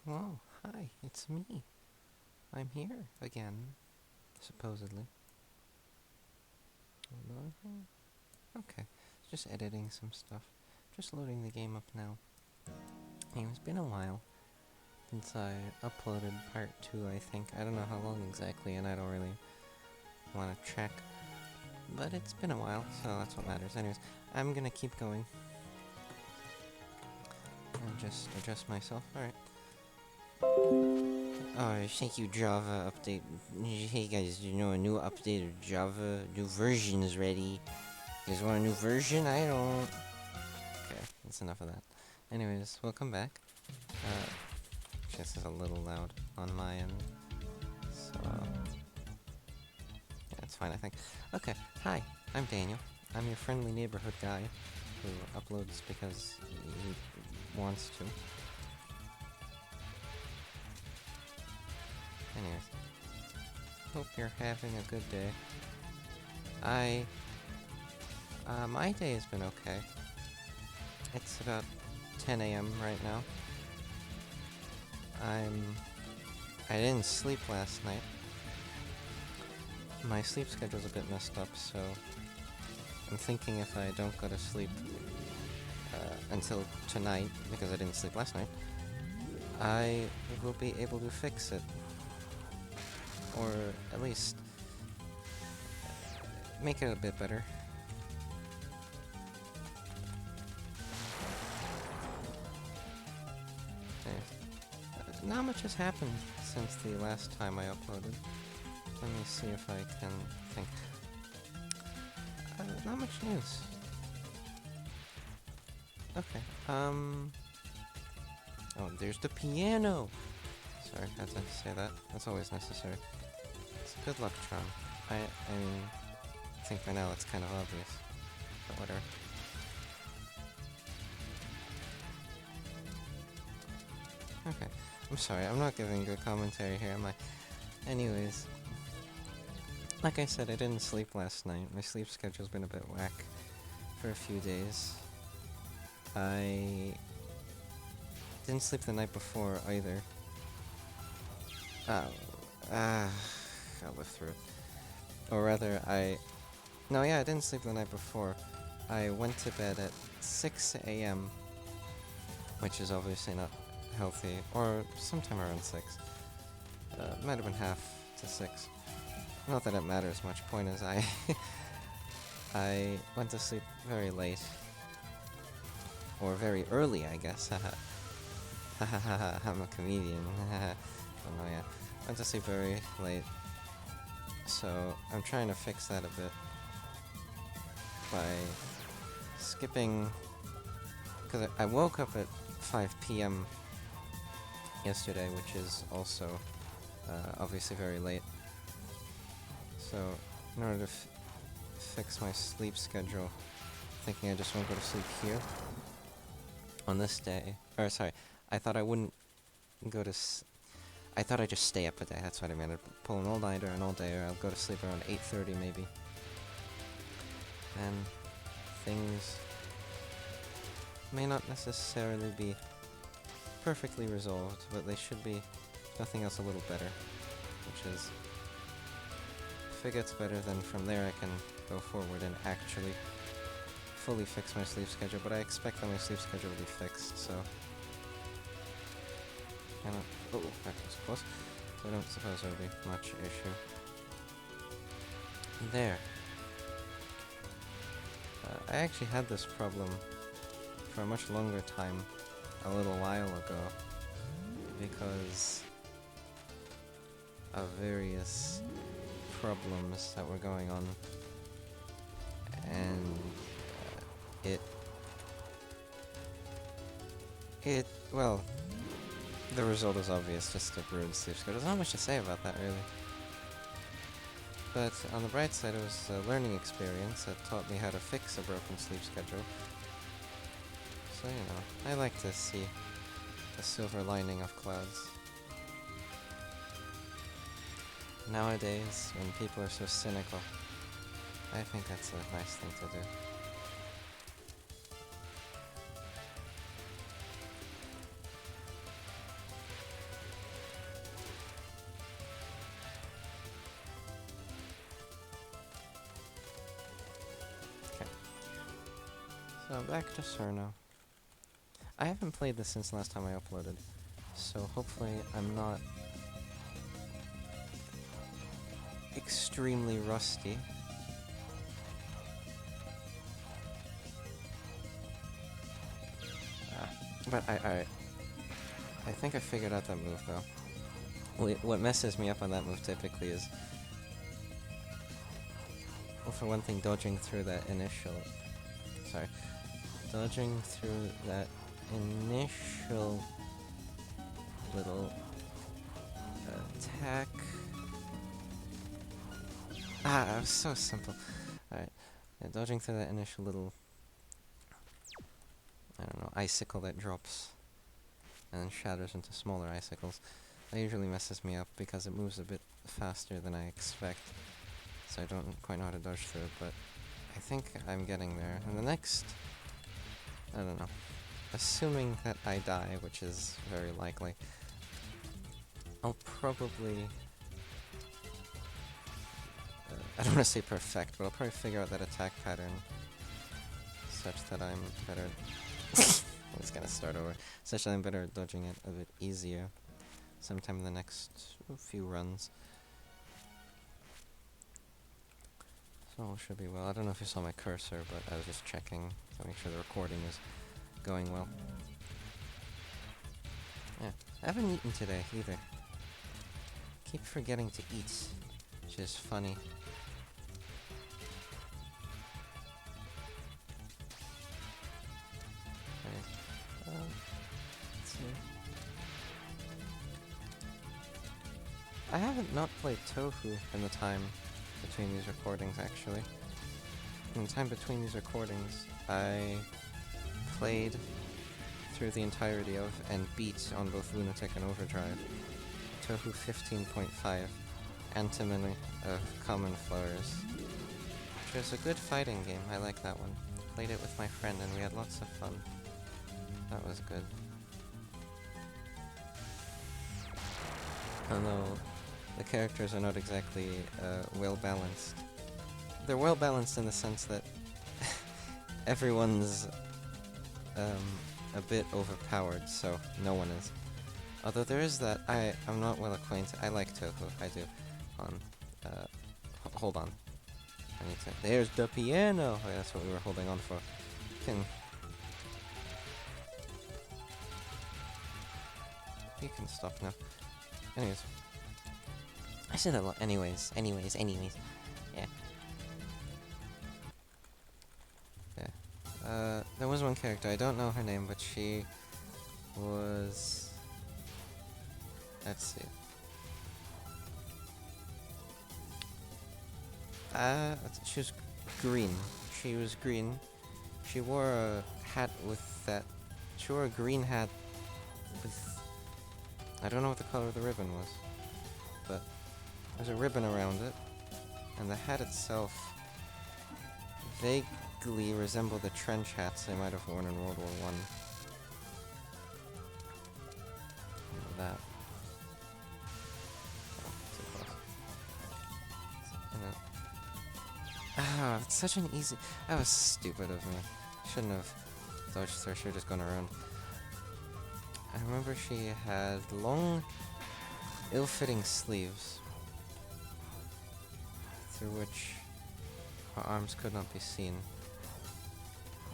Whoa, hi, it's me. I'm here again, supposedly. Hold on. Okay, just editing some stuff. Just loading the game up now. Anyway, it's been a while since I uploaded part 2, I think. I don't know how long exactly, and I don't really want to check. But it's been a while, so that's what matters. Anyways, I'm gonna keep going. And just adjust myself. Alright. Oh, thank you, Java update. Hey guys, you know a new update of Java? New version is ready. You guys want a new version? I don't. Okay, that's enough of that. Anyways, welcome back. This is a little loud on my end. So, yeah, it's fine, I think. Okay, hi, I'm Daniel. I'm your friendly neighborhood guy who uploads because he wants to. Anyways, hope you're having a good day. My day has been okay. It's about 10 a.m. right now. I didn't sleep last night. My sleep schedule's a bit messed up, so I'm thinking if I don't go to sleep until tonight, because I didn't sleep last night, I will be able to fix it. Or at least make it a bit better. Not much has happened since the last time I uploaded. Let me see if I can think. Not much news. Okay, oh, there's the piano! Sorry, I had to say that. That's always necessary. It's good luck charm. I mean, I think by now it's kind of obvious. But whatever. Okay. I'm sorry, I'm not giving good commentary here, am I? Anyways. Like I said, I didn't sleep last night. My sleep schedule's been a bit whack for a few days. I didn't sleep the night before either. I'll live through it. Or rather, no, yeah, I didn't sleep the night before. I went to bed at 6 a.m., which is obviously not healthy, or sometime around 6. Might have been half to 6. Not that it matters much. Point is, I went to sleep very late. Or very early, I guess. Haha, I'm a comedian. Oh no, yeah. Went to sleep very late. So, I'm trying to fix that a bit. By skipping... Because I woke up at 5 p.m. yesterday, which is also obviously very late. So, in order to fix my sleep schedule, thinking I just won't go to sleep here on this day. Or, sorry, I thought I wouldn't go to... I thought I'd just stay up a day, that's what I meant. I'd pull an all-nighter, an all-day, or I'll go to sleep around 8:30 maybe. And things may not necessarily be perfectly resolved, but they should be, if nothing else, a little better. Which is, if it gets better, then from there I can go forward and actually fully fix my sleep schedule, but I expect that my sleep schedule will be fixed, so... oh, that was close. So I don't suppose there will be much issue. There. I actually had this problem for a much longer time, a little while ago, because of various problems that were going on, and well, the result is obvious, just a ruined sleep schedule. There's not much to say about that, really. But on the bright side, it was a learning experience that taught me how to fix a broken sleep schedule. So, you know, I like to see the silver lining of clouds. Nowadays, when people are so cynical, I think that's a nice thing to do. So back to Cirno. I haven't played this since last time I uploaded, so hopefully I'm not extremely rusty. But I think I figured out that move though. What messes me up on that move typically is, well, for one thing, dodging through that initial... Sorry. Dodging through that initial little attack. Ah, it was so simple. Alright. Yeah, dodging through that initial little... I don't know, icicle that drops and then shatters into smaller icicles. That usually messes me up because it moves a bit faster than I expect. So I don't quite know how to dodge through it, but I think I'm getting there. And the next... I don't know. Assuming that I die, which is very likely, I'll probably... I don't want to say perfect, but I'll probably figure out that attack pattern such that I'm better... I'm just gonna start over. Such that I'm better at dodging it a bit easier sometime in the next few runs. So all should be well. I don't know if you saw my cursor, but I was just checking to make sure the recording is going well. Yeah, I haven't eaten today either. Keep forgetting to eat, which is funny. Let's see. I haven't not played Touhou in the time between these recordings, actually. In the time between these recordings, I played through the entirety of and beat on both Lunatic and Overdrive Touhou 15.5, Antimony of Common Flowers, which is a good fighting game. I like that one. Played it with my friend and we had lots of fun. That was good. Although the characters are not exactly well balanced. They're well balanced in the sense that everyone's a bit overpowered, so no one is. Although there is that, I'm not well acquainted. I like Touhou, I do. Hold on. I need to. There's the piano! Oh, yeah, that's what we were holding on for. You can stop now. Anyways. I said a lot. Anyways. Yeah. Yeah. There was one character, I don't know her name, but she was... Let's see. She was green. She was green. She wore a hat with that... She wore a green hat with... I don't know what the color of the ribbon was, but there's a ribbon around it, and the hat itself vaguely resembled the trench hats they might have worn in World War I. That. Oh, too close. Ah, it's such an easy... That was stupid of me. Shouldn't have dodged through, I should have just gone around. I remember she had long, ill-fitting sleeves, through which her arms could not be seen.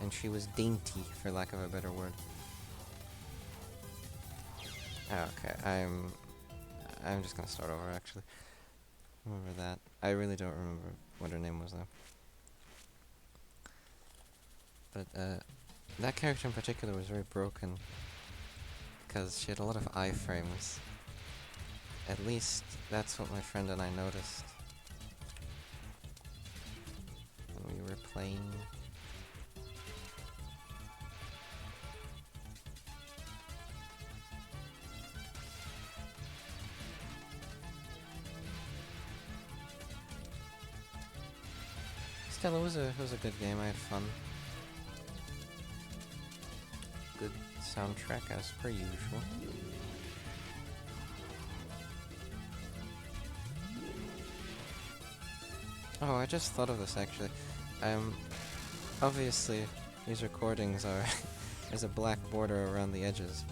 And she was dainty, for lack of a better word. Okay, I'm just gonna start over, actually. Remember that. I really don't remember what her name was, though. But, that character in particular was very broken, because she had a lot of iframes. At least, that's what my friend and I noticed when we were playing. Still, it was a good game. I had fun. Good soundtrack as per usual. Oh, I just thought of this actually. Obviously, these recordings are there's a black border around the edges.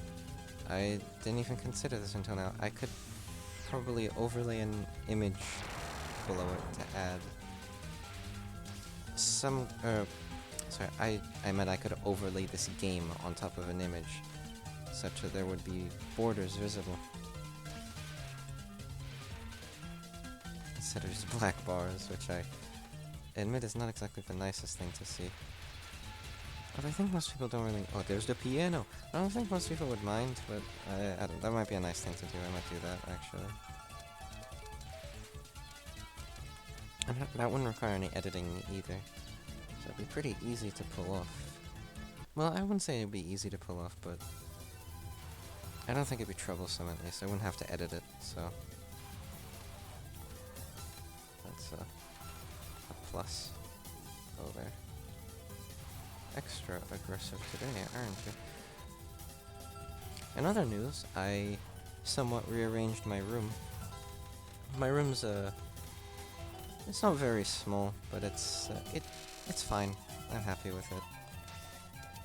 I didn't even consider this until now. I could probably overlay an image below it to add some, sorry, I meant I could overlay this game on top of an image, such that there would be borders visible. Instead of just black bars, which I admit is not exactly the nicest thing to see. But I think most people don't really... Oh, there's the piano! I don't think most people would mind, but I don't, that might be a nice thing to do. I might do that, actually. And that wouldn't require any editing either. So it'd be pretty easy to pull off. Well, I wouldn't say it'd be easy to pull off, but... I don't think it'd be troublesome, at least. I wouldn't have to edit it, so... That's a plus. Oh, there. Extra aggressive today, aren't you? In other news, I somewhat rearranged my room. My room's it's not very small, but it's fine. I'm happy with it.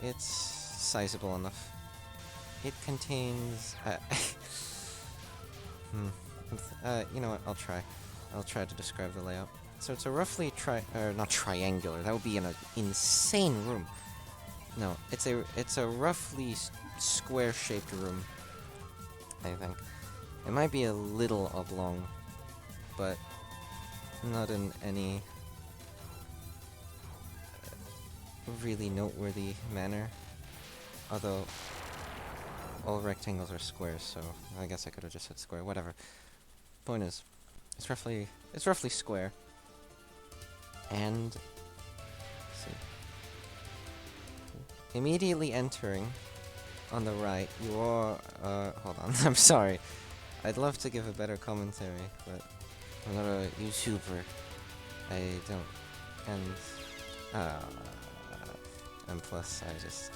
It's sizable enough. It contains you know what? I'll try to describe the layout. So it's a roughly not triangular. That would be an insane room. No, it's a roughly square-shaped room. I think it might be a little oblong, but not in any really noteworthy manner. Although all rectangles are squares, so I guess I could have just said square. Whatever. Point is, it's roughly square. And let's see. Immediately entering on the right, you are hold on, I'm sorry. I'd love to give a better commentary, but I'm not a YouTuber. I don't, and plus I just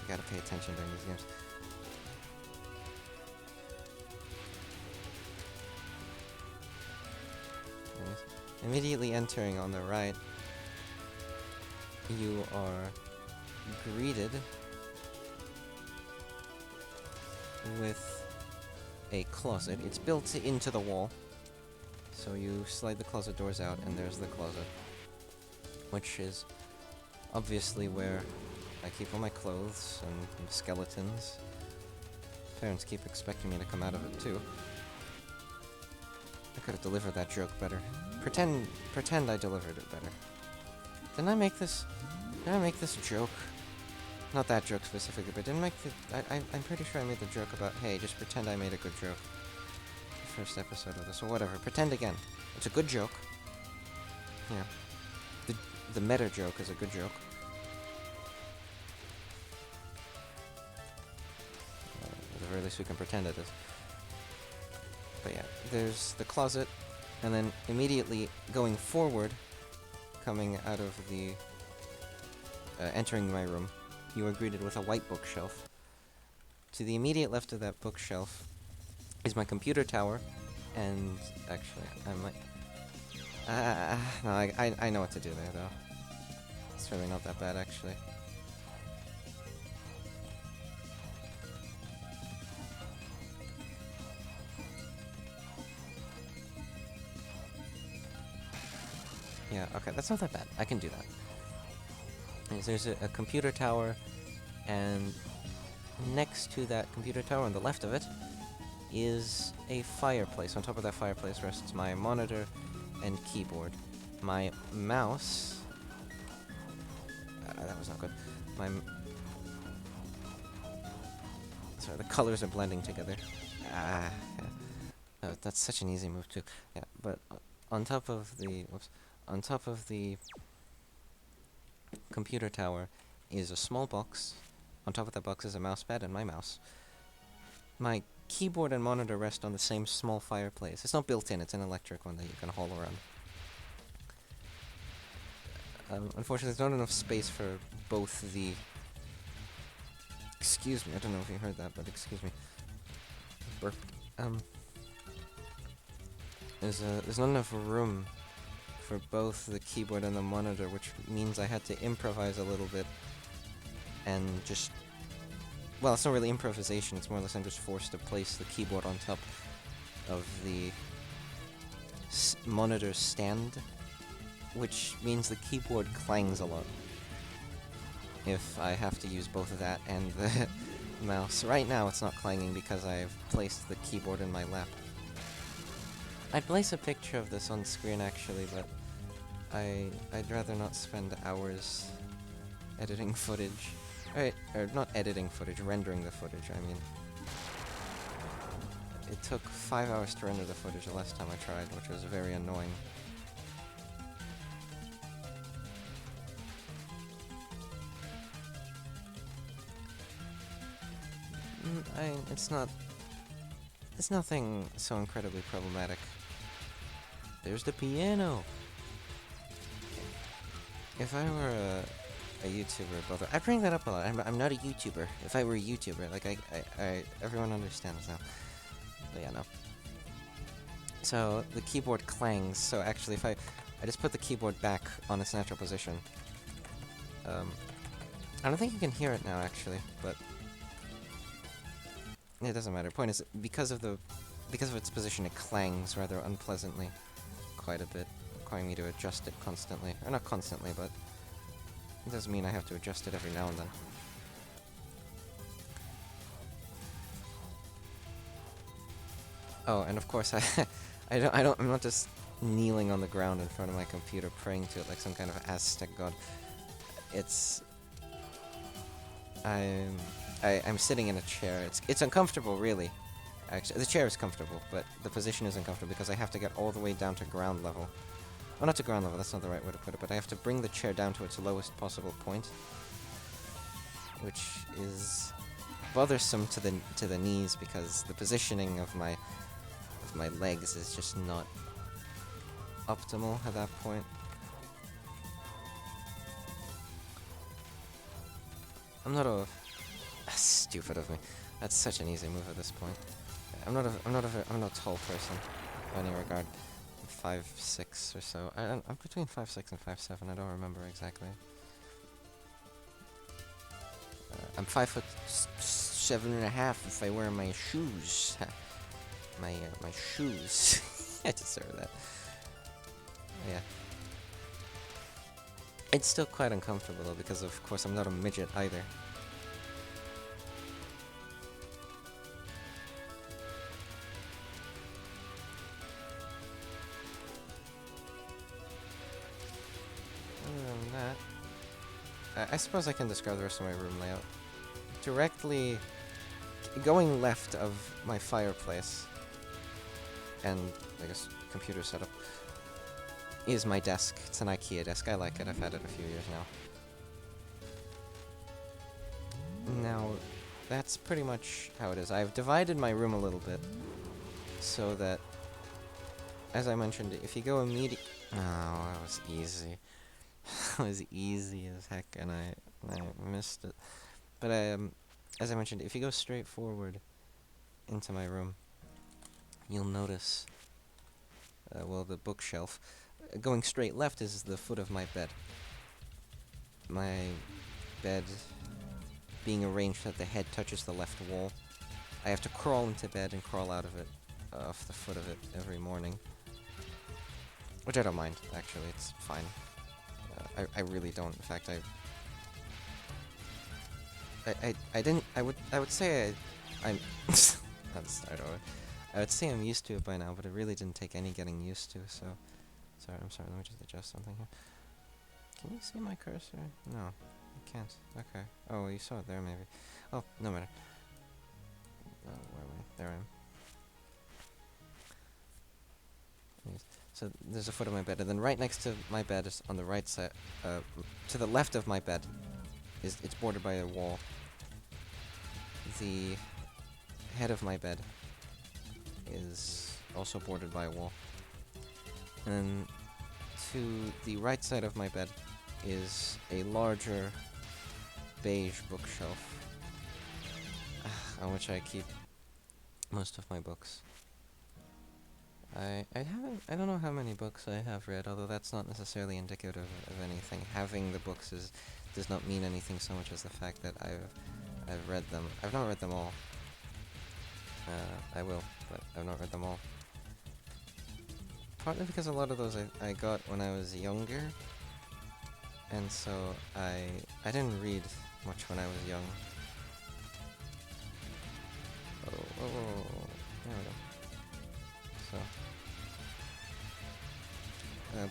gotta pay attention during these games. Immediately entering on the right, you are greeted with a closet. It's built into the wall, so you slide the closet doors out and there's the closet, which is obviously where I keep all my clothes and skeletons. Parents keep expecting me to come out of it too. I could have delivered that joke better. Pretend I delivered it better. Did I make this joke? Not that joke specifically, but didn't make the... I'm pretty sure I made the joke about, hey, just pretend I made a good joke. The first episode of this, or whatever. Pretend again. It's a good joke. Yeah. The meta joke is a good joke. At the very least we can pretend it is. But yeah, there's the closet, and then immediately going forward, coming out of the... entering my room, you are greeted with a white bookshelf. To the immediate left of that bookshelf is my computer tower, and actually, I might... no, I know what to do there, though. It's really not that bad, actually. Yeah, okay, that's not that bad. I can do that. There's a computer tower, and next to that computer tower, on the left of it, is a fireplace. On top of that fireplace rests my monitor and keyboard. My mouse... that was not good. Sorry, the colors are blending together. Yeah. Oh, that's such an easy move, too. Yeah, but on top of the... Whoops. On top of the computer tower is a small box. On top of that box is a mousepad and my mouse. My keyboard and monitor rest on the same small fireplace. It's not built in, it's an electric one that you can haul around. Unfortunately, there's not enough space for both the... Excuse me, I don't know if you heard that, but excuse me. Burp. There's not enough room for both the keyboard and the monitor, which means I had to improvise a little bit and just... Well, it's not really improvisation, it's more or less I'm just forced to place the keyboard on top of the monitor stand, which means the keyboard clangs a lot if I have to use both of that and the mouse. Right now it's not clanging because I've placed the keyboard in my lap. I'd place a picture of this on screen actually, but I'd rather not spend hours editing footage. Or not editing footage, rendering the footage, I mean. It took 5 hours to render the footage the last time I tried, which was very annoying. It's nothing so incredibly problematic. There's the piano! If I were a YouTuber, brother, I bring that up a lot. I'm not a YouTuber. If I were a YouTuber, like everyone understands now. But yeah, no. So the keyboard clangs. So actually, if I just put the keyboard back on its natural position, I don't think you can hear it now actually, but it doesn't matter. Point is, because of its position, it clangs rather unpleasantly, quite a bit, requiring me to adjust it constantly, or not constantly, but. It doesn't mean I have to adjust it every now and then. Oh, and of course I'm not just kneeling on the ground in front of my computer praying to it like some kind of Aztec god. I'm sitting in a chair. It's uncomfortable, really. Actually, the chair is comfortable, but the position is uncomfortable because I have to get all the way down to ground level. Well, not to ground level, that's not the right way to put it, but I have to bring the chair down to its lowest possible point, which is bothersome to the knees because the positioning of my legs is just not optimal at that point. I'm not a stupid of me. That's such an easy move at this point. I'm not a tall person by any regard. 5'6" or so. I'm between 5'6" and 5'7". I don't remember exactly. I'm 5'7.5" if I wear my shoes. my shoes. I deserve that. Yeah. It's still quite uncomfortable though, because of course I'm not a midget either. I suppose I can describe the rest of my room layout. Directly going left of my fireplace and I guess computer setup is my desk. It's an IKEA desk. I like it. I've had it a few years now. Now, that's pretty much how it is. I've divided my room a little bit so that, as I mentioned, if you go immediately... Oh, that was easy. It was easy as heck, and I missed it. But as I mentioned, if you go straight forward into my room, you'll notice, well, the bookshelf. Going straight left is the foot of my bed. My bed being arranged so that the head touches the left wall. I have to crawl into bed and crawl out of it, off the foot of it every morning. Which I don't mind, actually, it's fine. I really don't. In fact, I would say I'm let's start over. I would say I'm used to it by now, but it really didn't take any getting used to, so I'm sorry, let me just adjust something here. Can you see my cursor? No, you can't. Okay. Oh, well, you saw it there maybe. Oh, no matter. Where am I? There I am. Yes. So there's a foot of my bed, and then right next to my bed is on the right side, to the left of my bed, it's bordered by a wall. The head of my bed is also bordered by a wall. And to the right side of my bed is a larger beige bookshelf on which I keep most of my books. I don't know how many books I have read, although that's not necessarily indicative of anything. Having the books does not mean anything so much as the fact that I've read them. I've not read them all. I will, but I've not read them all. Partly because a lot of those I got when I was younger, and so I didn't read much when I was young. Oh, there we go. So,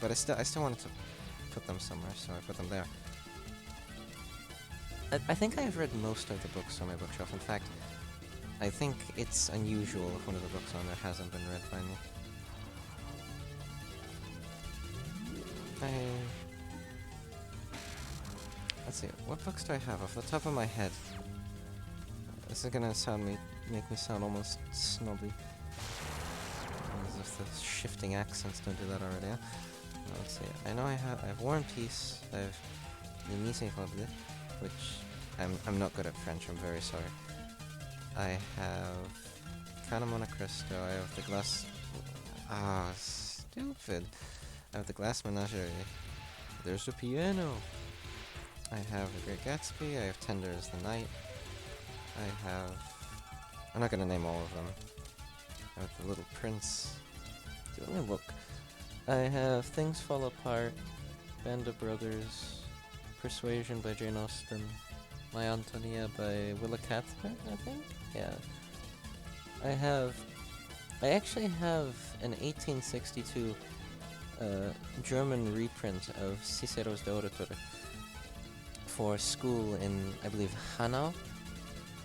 but I still wanted to put them somewhere, so I put them there. I think I've read most of the books on my bookshelf. In fact, I think it's unusual if one of the books on there hasn't been read by me. Let's see, what books do I have off the top of my head? This is gonna make me sound almost snobby. As if the shifting accents don't do that already, huh? Let's see, I know I have War and Peace, I have Les Miserables, which I'm not good at French, I'm very sorry. I have Canna Monte Cristo, I have the Glass... Ah, stupid. I have the Glass Menagerie. There's the piano. I have The Great Gatsby, I have Tender as the Night. I have... I'm not gonna name all of them. I have The Little Prince. Let me look. I have Things Fall Apart, Band of Brothers, Persuasion by Jane Austen, My Antonia by Willa Cather, I think? Yeah. I actually have an 1862 German reprint of Cicero's De Oratore for school in, I believe, Hanau.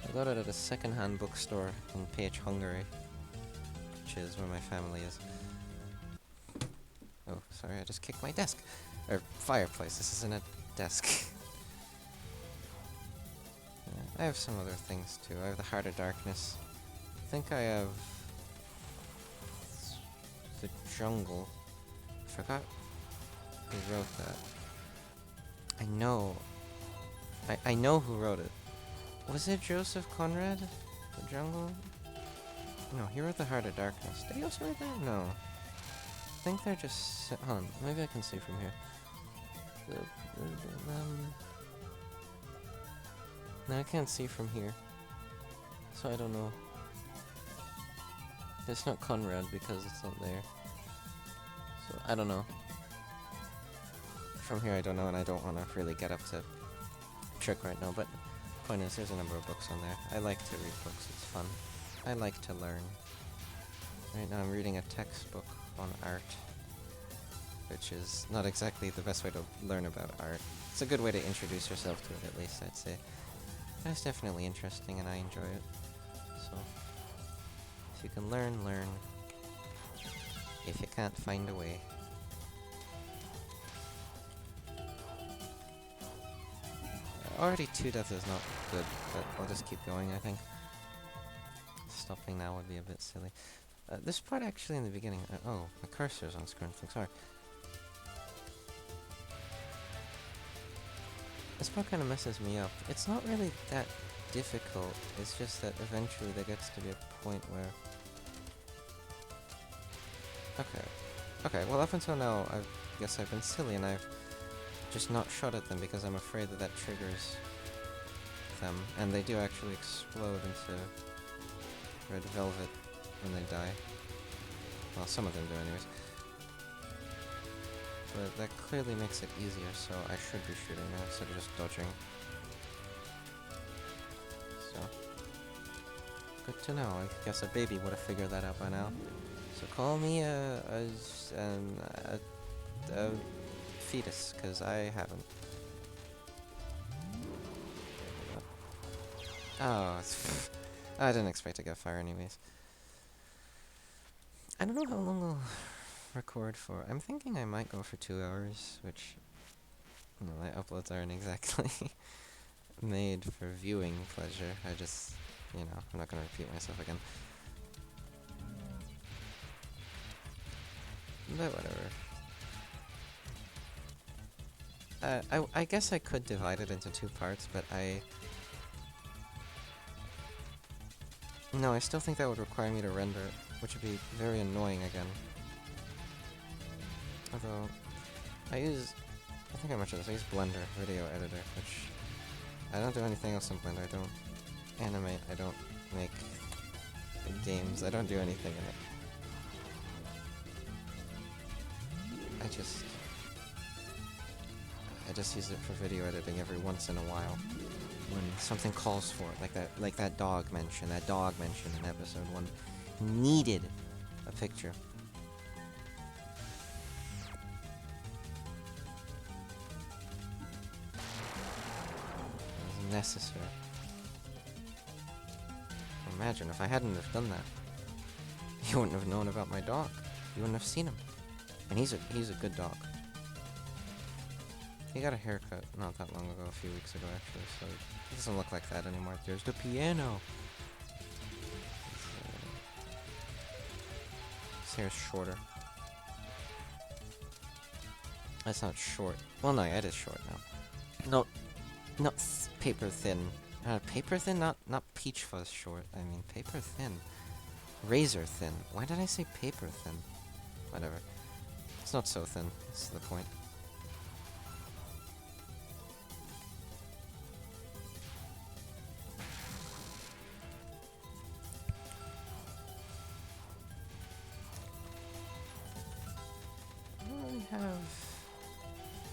I got it at a second-hand bookstore in Pécs, Hungary, which is where my family is. Oh, sorry, I just kicked my desk. Or fireplace, this isn't a desk. Yeah, I have some other things too. I have The Heart of Darkness. I think I have The Jungle. I forgot who wrote that. I know who wrote it. Was it Joseph Conrad? The Jungle? No, he wrote The Heart of Darkness. Did he also write that? No. I think they're just... Hold on, maybe I can see from here. No, I can't see from here. So I don't know. It's not Conrad because it's not there. So, I don't know. From here I don't know, and I don't want to really get up to trick right now, but point is, there's a number of books on there. I like to read books, it's fun. I like to learn. Right now I'm reading a textbook on art, which is not exactly the best way to learn about art. It's a good way to introduce yourself to it, at least, I'd say. But it's definitely interesting, and I enjoy it. So, if you can learn, learn. If you can't, find a way. Already 2 deaths is not good, but I'll just keep going, I think. Stopping now would be a bit silly. This part actually in the beginning... oh, my cursor's on screen, sorry. This part kind of messes me up. It's not really that difficult, it's just that eventually there gets to be a point where... Okay, well up until now, I guess I've been silly and I've just not shot at them because I'm afraid that that triggers them, and they do actually explode into red velvet when they die. Well, some of them do anyways. But that clearly makes it easier, so I should be shooting now instead of just dodging. So, good to know. I guess a baby would have figured that out by now. So call me a fetus, because I haven't. Oh, I didn't expect to get fire anyways. I don't know how long I'll record for. I'm thinking I might go for 2 hours, which, you know, my uploads aren't exactly made for viewing pleasure. I just, you know, I'm not going to repeat myself again. But whatever. I guess I could divide it into 2 parts, but no, I still think that would require me to render it. which would be very annoying again. Although, I think I mentioned this, I use Blender, video editor, which I don't do anything else in Blender. I don't animate, I don't make games, I don't do anything in it. I just use it for video editing every once in a while. When something calls for it, like that dog mention in episode 1 needed a picture. It was necessary. Imagine if I hadn't have done that. You wouldn't have known about my dog. You wouldn't have seen him. And he's a good dog. He got a haircut not that long ago, a few weeks ago actually, so he doesn't look like that anymore. There's the piano! His hair's shorter. That's not short. Well, no, yeah, it is short now. No, not paper thin. Paper thin? Not peach fuzz short. I mean, paper thin. Razor thin. Why did I say paper thin? Whatever. It's not so thin. That's the point.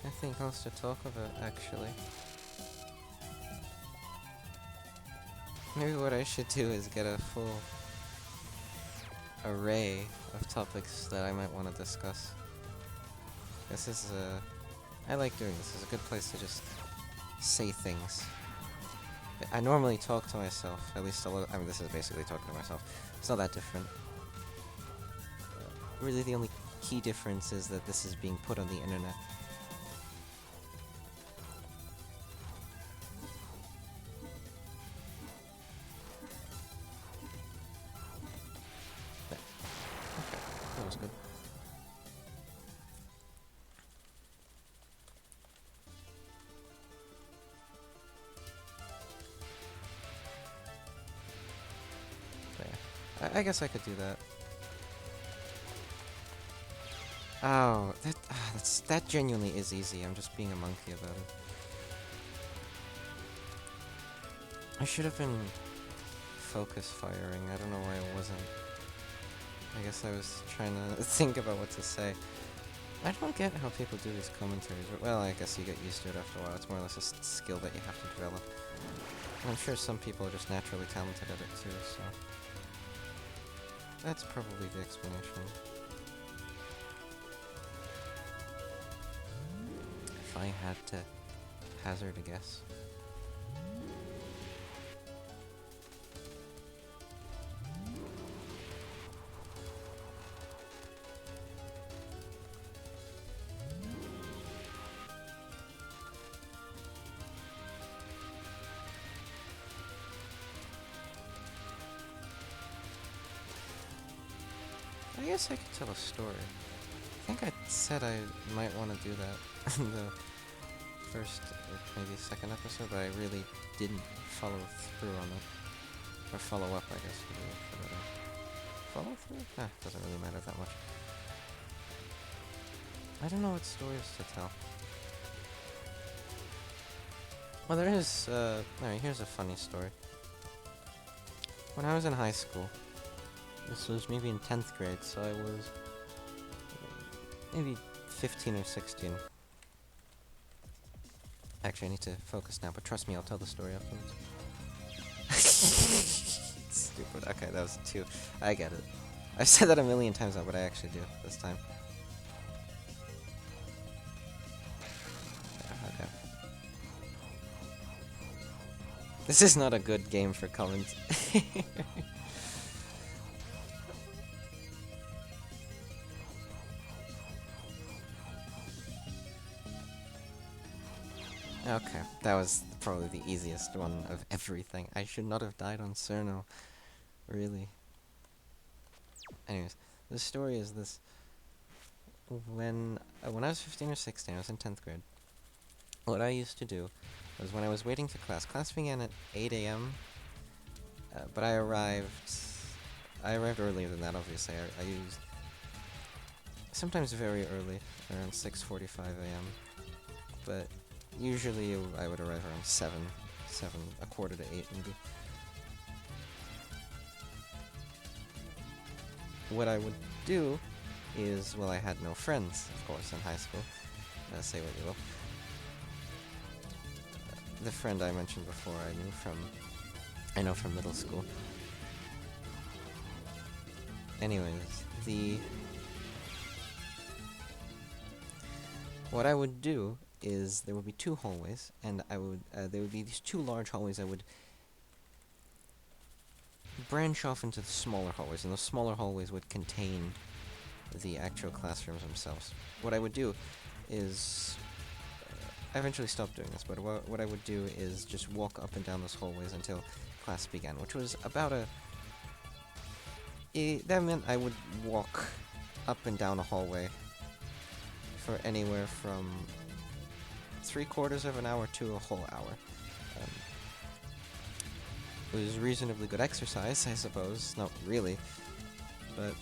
Nothing else to talk about, actually. Maybe what I should do is get a full array of topics that I might want to discuss. This is I like doing this. It's a good place to just say things. I normally talk to myself, at least a little. I mean, this is basically talking to myself. It's not that different. Really, the only key difference is that this is being put on the internet. I guess I could do that. Oh, that genuinely is easy. I'm just being a monkey about it. I should have been focus firing. I don't know why I wasn't. I guess I was trying to think about what to say. I don't get how people do these commentaries. Well, I guess you get used to it after a while. It's more or less a skill that you have to develop. And I'm sure some people are just naturally talented at it too, so... That's probably the explanation. If I had to hazard a guess. I guess I could tell a story. I think I said I might want to do that in the first, or maybe second episode, but I really didn't follow through on it. Or follow up, I guess. Follow through? Doesn't really matter that much. I don't know what stories to tell. Well, there is, alright, here's a funny story. When I was in high school, this was maybe in 10th grade, so I was maybe 15 or 16. Actually, I need to focus now, but trust me, I'll tell the story afterwards. Stupid. Okay, that was 2. I get it. I've said that a million times now, but I actually do this time. Okay. This is not a good game for comments. Okay, that was probably the easiest one of everything. I should not have died on Cirno. Really. Anyways, the story is this. When I was 15 or 16, I was in 10th grade. What I used to do was when I was waiting for class began at 8 a.m., but I arrived I arrived earlier than that, obviously. I used... Sometimes very early, around 6:45 a.m. But usually I would arrive around 7, a quarter to 8 maybe. What I would do is, well, I had no friends, of course, in high school. Say what you will. The friend I mentioned before, I know from middle school. Anyways, what I would do is there would be 2 hallways, and there would be these 2 large hallways. I would branch off into the smaller hallways, and those smaller hallways would contain the actual classrooms themselves. What I would do is... I eventually stopped doing this, but what I would do is just walk up and down those hallways until class began, which was about that meant I would walk up and down a hallway for anywhere from 3/4 of an hour to a whole hour. It was reasonably good exercise, I suppose. Not really, but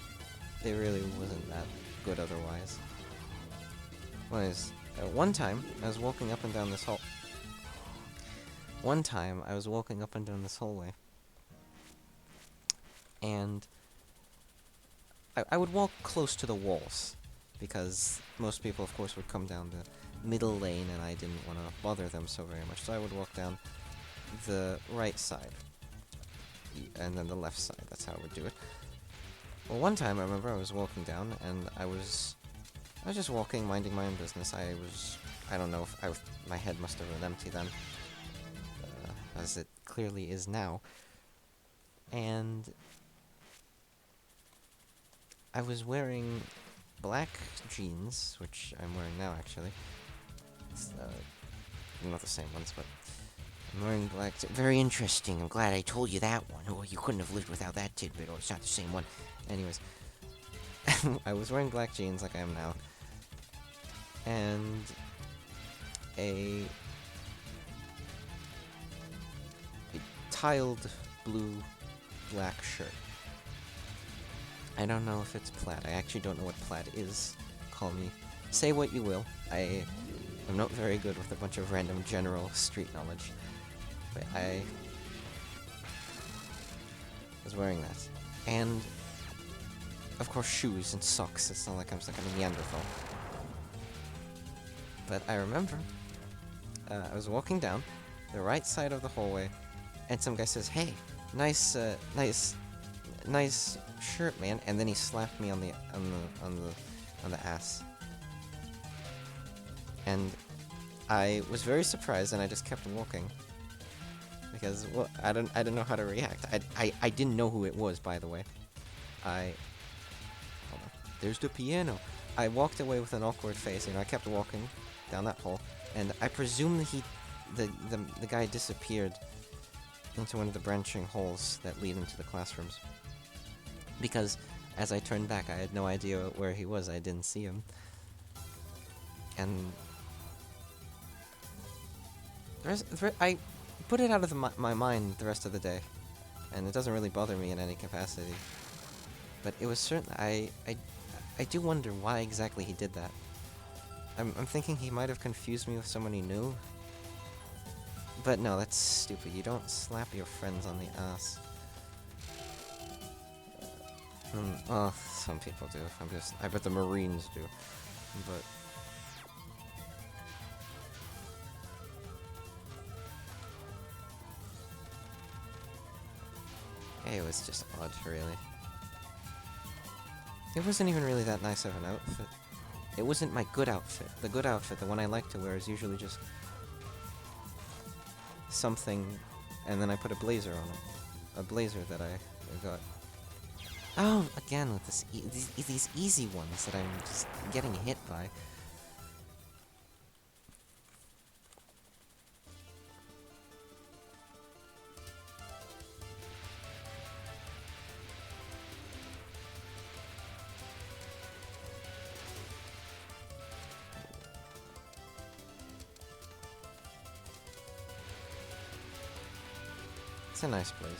it really wasn't that good otherwise. Anyways, one time, I was walking up and down this hall... One time, I was walking up and down this hallway, and I would walk close to the walls, because most people, of course, would come down the middle lane, and I didn't want to bother them so very much, so I would walk down the right side, and then the left side. That's how I would do it. Well, one time, I remember I was walking down, and I was just walking, minding my own business. I don't know if my head must have been empty then, as it clearly is now, and I was wearing black jeans, which I'm wearing now, actually. It's, not the same ones, but I'm wearing black... Very interesting. I'm glad I told you that one. Oh, you couldn't have lived without that tidbit, or it's not the same one. Anyways, I was wearing black jeans like I am now, and a tiled blue-black shirt. I don't know if it's plaid. I actually don't know what plaid is. Call me... Say what you will. I'm not very good with a bunch of random general street knowledge. But I was wearing that. And, of course, shoes and socks. It's not like I'm stuck in a Neanderthal. But I remember, I was walking down the right side of the hallway, and some guy says, "Hey, nice shirt, man," and then he slapped me on the ass. And I was very surprised, and I just kept walking because, well, I didn't know how to react. I didn't know who it was, by the way. Hold on. There's the piano. I walked away with an awkward face. I kept walking down that hall, and I presume that the guy disappeared into one of the branching holes that lead into the classrooms. Because as I turned back, I had no idea where he was. I didn't see him. And I put it out of my mind the rest of the day, and it doesn't really bother me in any capacity. But it was certain... I do wonder why exactly he did that. I'm thinking he might have confused me with someone he knew. But no, that's stupid. You don't slap your friends on the ass. Well, some people do. I bet the Marines do. But it was just odd, really. It wasn't even really that nice of an outfit. It wasn't my good outfit. The good outfit, the one I like to wear, is usually just something, and then I put a blazer on it. A blazer that I got. Oh, again with these easy ones that I'm just getting hit by. It's a nice blazer.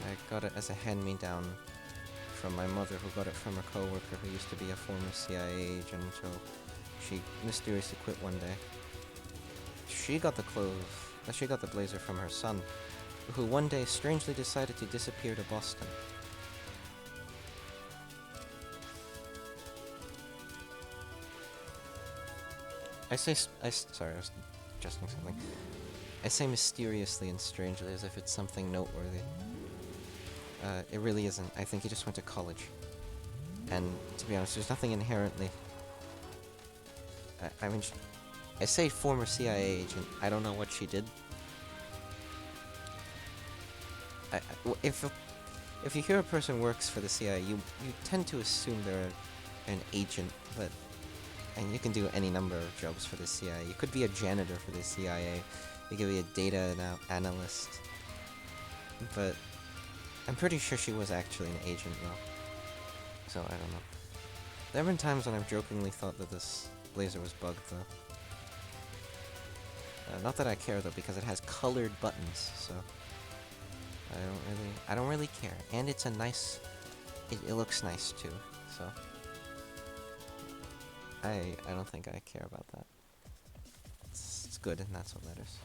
I got it as a hand-me-down from my mother, who got it from a coworker who used to be a former CIA agent until she mysteriously quit one day. She got the blazer from her son, who one day strangely decided to disappear to Boston. Sorry, I was adjusting something. I say mysteriously and strangely as if it's something noteworthy. It really isn't. I think he just went to college. And, to be honest, there's nothing inherently... I mean, I say former CIA agent, I don't know what she did. If you hear a person works for the CIA, you tend to assume they're an agent, but... And you can do any number of jobs for the CIA. You could be a janitor for the CIA. You could be a data analyst. But I'm pretty sure she was actually an agent, though. So, I don't know. There have been times when I've jokingly thought that this blazer was bugged, though. Not that I care, though, because it has colored buttons, so... I don't really care. And it's a nice... It looks nice, too, so... I don't think I care about that. It's good, and that's what matters.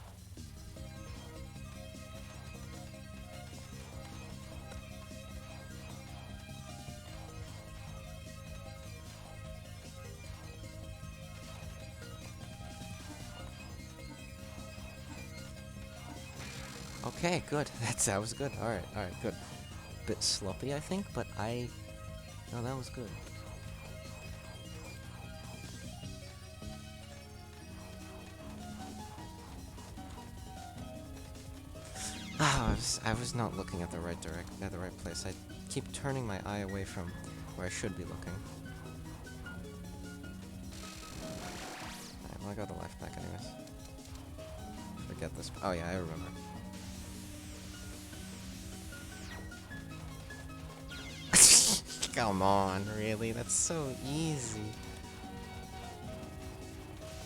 Okay, good. That was good. Alright, good. Bit sloppy, I think, but no, that was good. I was not looking at the right place. I keep turning my eye away from where I should be looking. Alright, well, I got a life back anyways. Forget this. Oh yeah, I remember. Come on, really? That's so easy.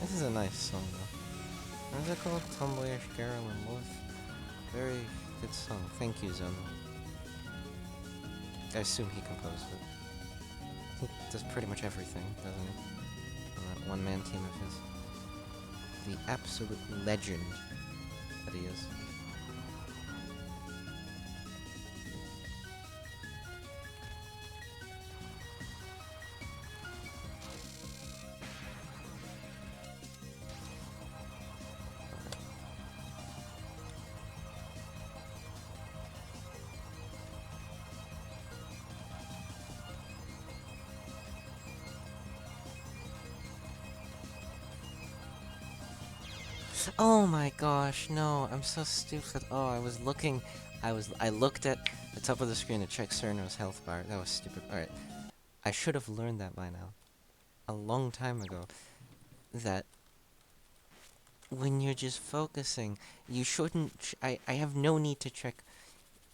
This is a nice song, though. What is it called? Tomboyish Girl and Love. Very good song. Thank you, Cirno. I assume he composed it. He does pretty much everything, doesn't he? On that one-man team of his. The absolute legend that he is. Oh my gosh, no, I'm so stupid. Oh, I looked at the top of the screen to check Cirno's health bar. That was stupid. Alright. I should have learned that by now. A long time ago. That when you're just focusing, you shouldn't... I have no need to check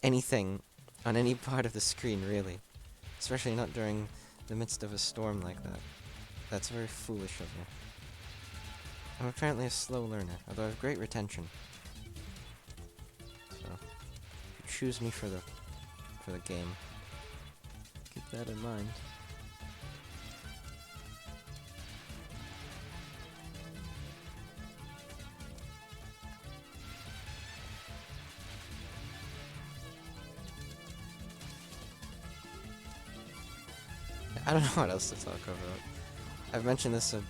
anything on any part of the screen, really. Especially not during the midst of a storm like that. That's very foolish of me. I'm apparently a slow learner, although I have great retention. So, choose me for the game. Keep that in mind. I don't know what else to talk about. I've mentioned this a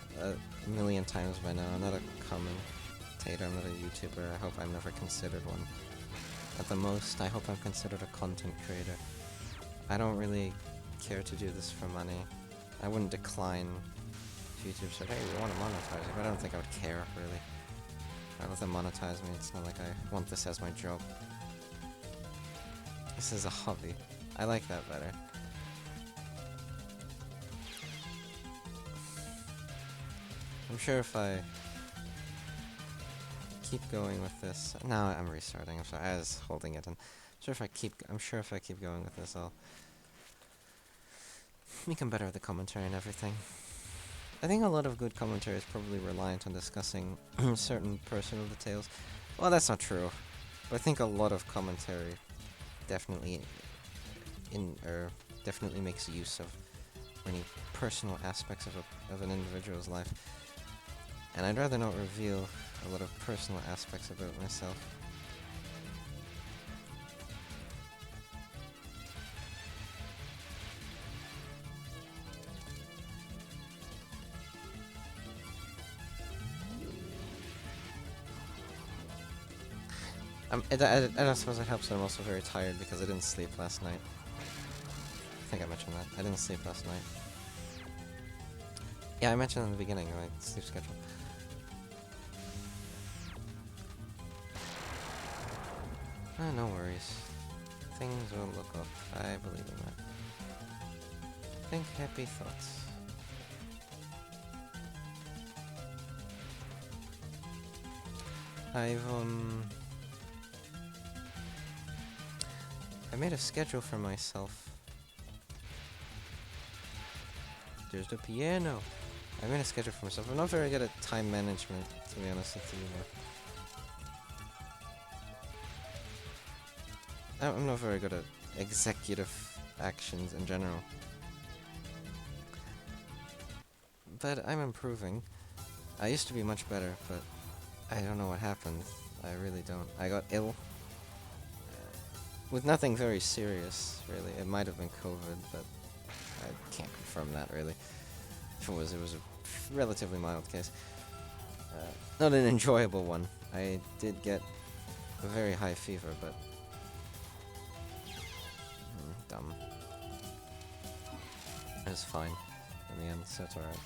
million times by now. I'm not a commentator, I'm not a YouTuber. I hope I'm never considered one. At the most, I hope I'm considered a content creator. I don't really care to do this for money. I wouldn't decline if YouTube said, hey, we want to monetize it, but I don't think I would care, really. I'd let them monetize me. It's not like I want this as my job. This is a hobby. I like that better. I'm sure if I keep going with this... No, I'm restarting. I'm sorry. I was holding it. And I'm sure if I keep going with this, I'll become better at the commentary and everything. I think a lot of good commentary is probably reliant on discussing certain personal details. Well, that's not true. But I think a lot of commentary definitely definitely makes use of many personal aspects of an individual's life. And I'd rather not reveal a lot of personal aspects about myself. I don't suppose it helps that I'm also very tired because I didn't sleep last night. I think I mentioned that. I didn't sleep last night. Yeah, I mentioned in the beginning my sleep schedule. No worries. Things will look up. I believe in that. Think happy thoughts. I made a schedule for myself. There's the piano. I made a schedule for myself. I'm not very good at time management, to be honest with you. I'm not very good at executive actions in general. But I'm improving. I used to be much better, but I don't know what happened. I really don't. I got ill. With nothing very serious, really. It might have been COVID, but I can't confirm that, really. If it was a relatively mild case. Not an enjoyable one. I did get a very high fever, but... dumb. It was fine in the end, so it's alright.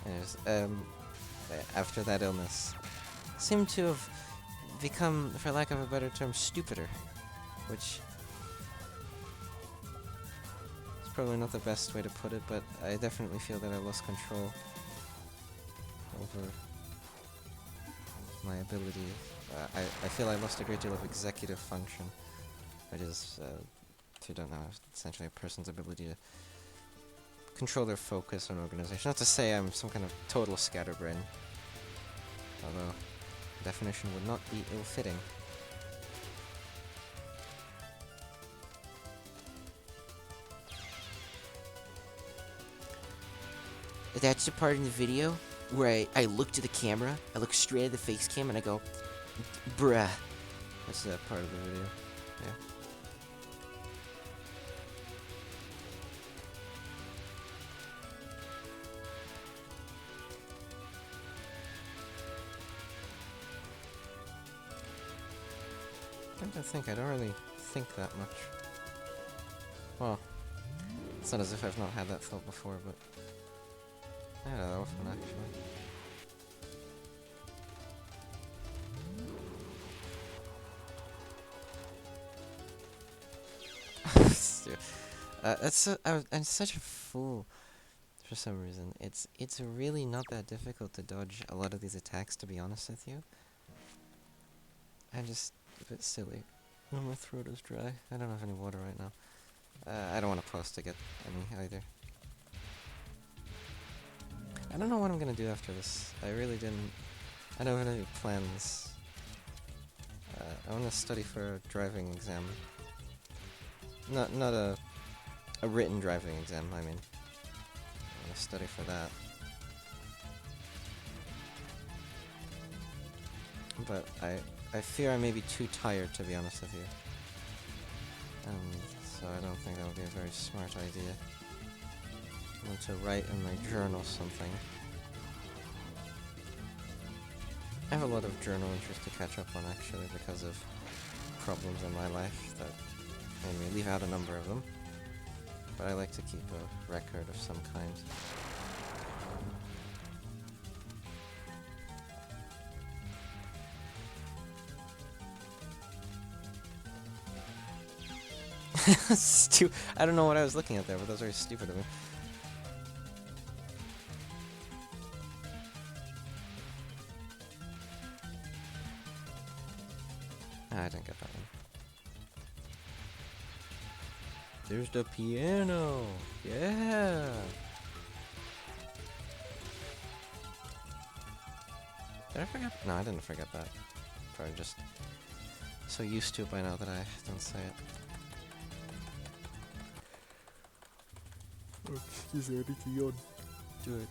Anyways, after that illness, seemed to have become, for lack of a better term, stupider, which is probably not the best way to put it, but I definitely feel that I lost control over my ability. I feel I lost a great deal of executive function, which is, if you don't know, essentially a person's ability to control their focus on organization. Not to say I'm some kind of total scatterbrain, although the definition would not be ill-fitting. That's the part in the video where I look to the camera, I look straight at the face cam, and I go, bruh. That's that part of the video, yeah. I think I don't really think that much. Well, it's not as if I've not had that thought before, but I had that often, actually. I'm such a fool for some reason. It's really not that difficult to dodge a lot of these attacks, to be honest with you. I'm just a bit silly. Oh, my throat is dry. I don't have any water right now. I don't want to post to get any either. I don't know what I'm gonna do after this. I really didn't. I don't have any plans. I want to study for a driving exam. Not a written driving exam. I mean, I want to study for that. But I fear I may be too tired, to be honest with you. And so I don't think that would be a very smart idea. I want to write in my journal something. I have a lot of journal entries to catch up on, actually, because of problems in my life that made me leave out a number of them. But I like to keep a record of some kind. I don't know what I was looking at there, but that was very stupid of me. I didn't get that one. There's the piano! Yeah! Did I forget? No, I didn't forget that. Probably just so used to it by now that I don't say it. Oh, excuse me, I need to yawn. Do it.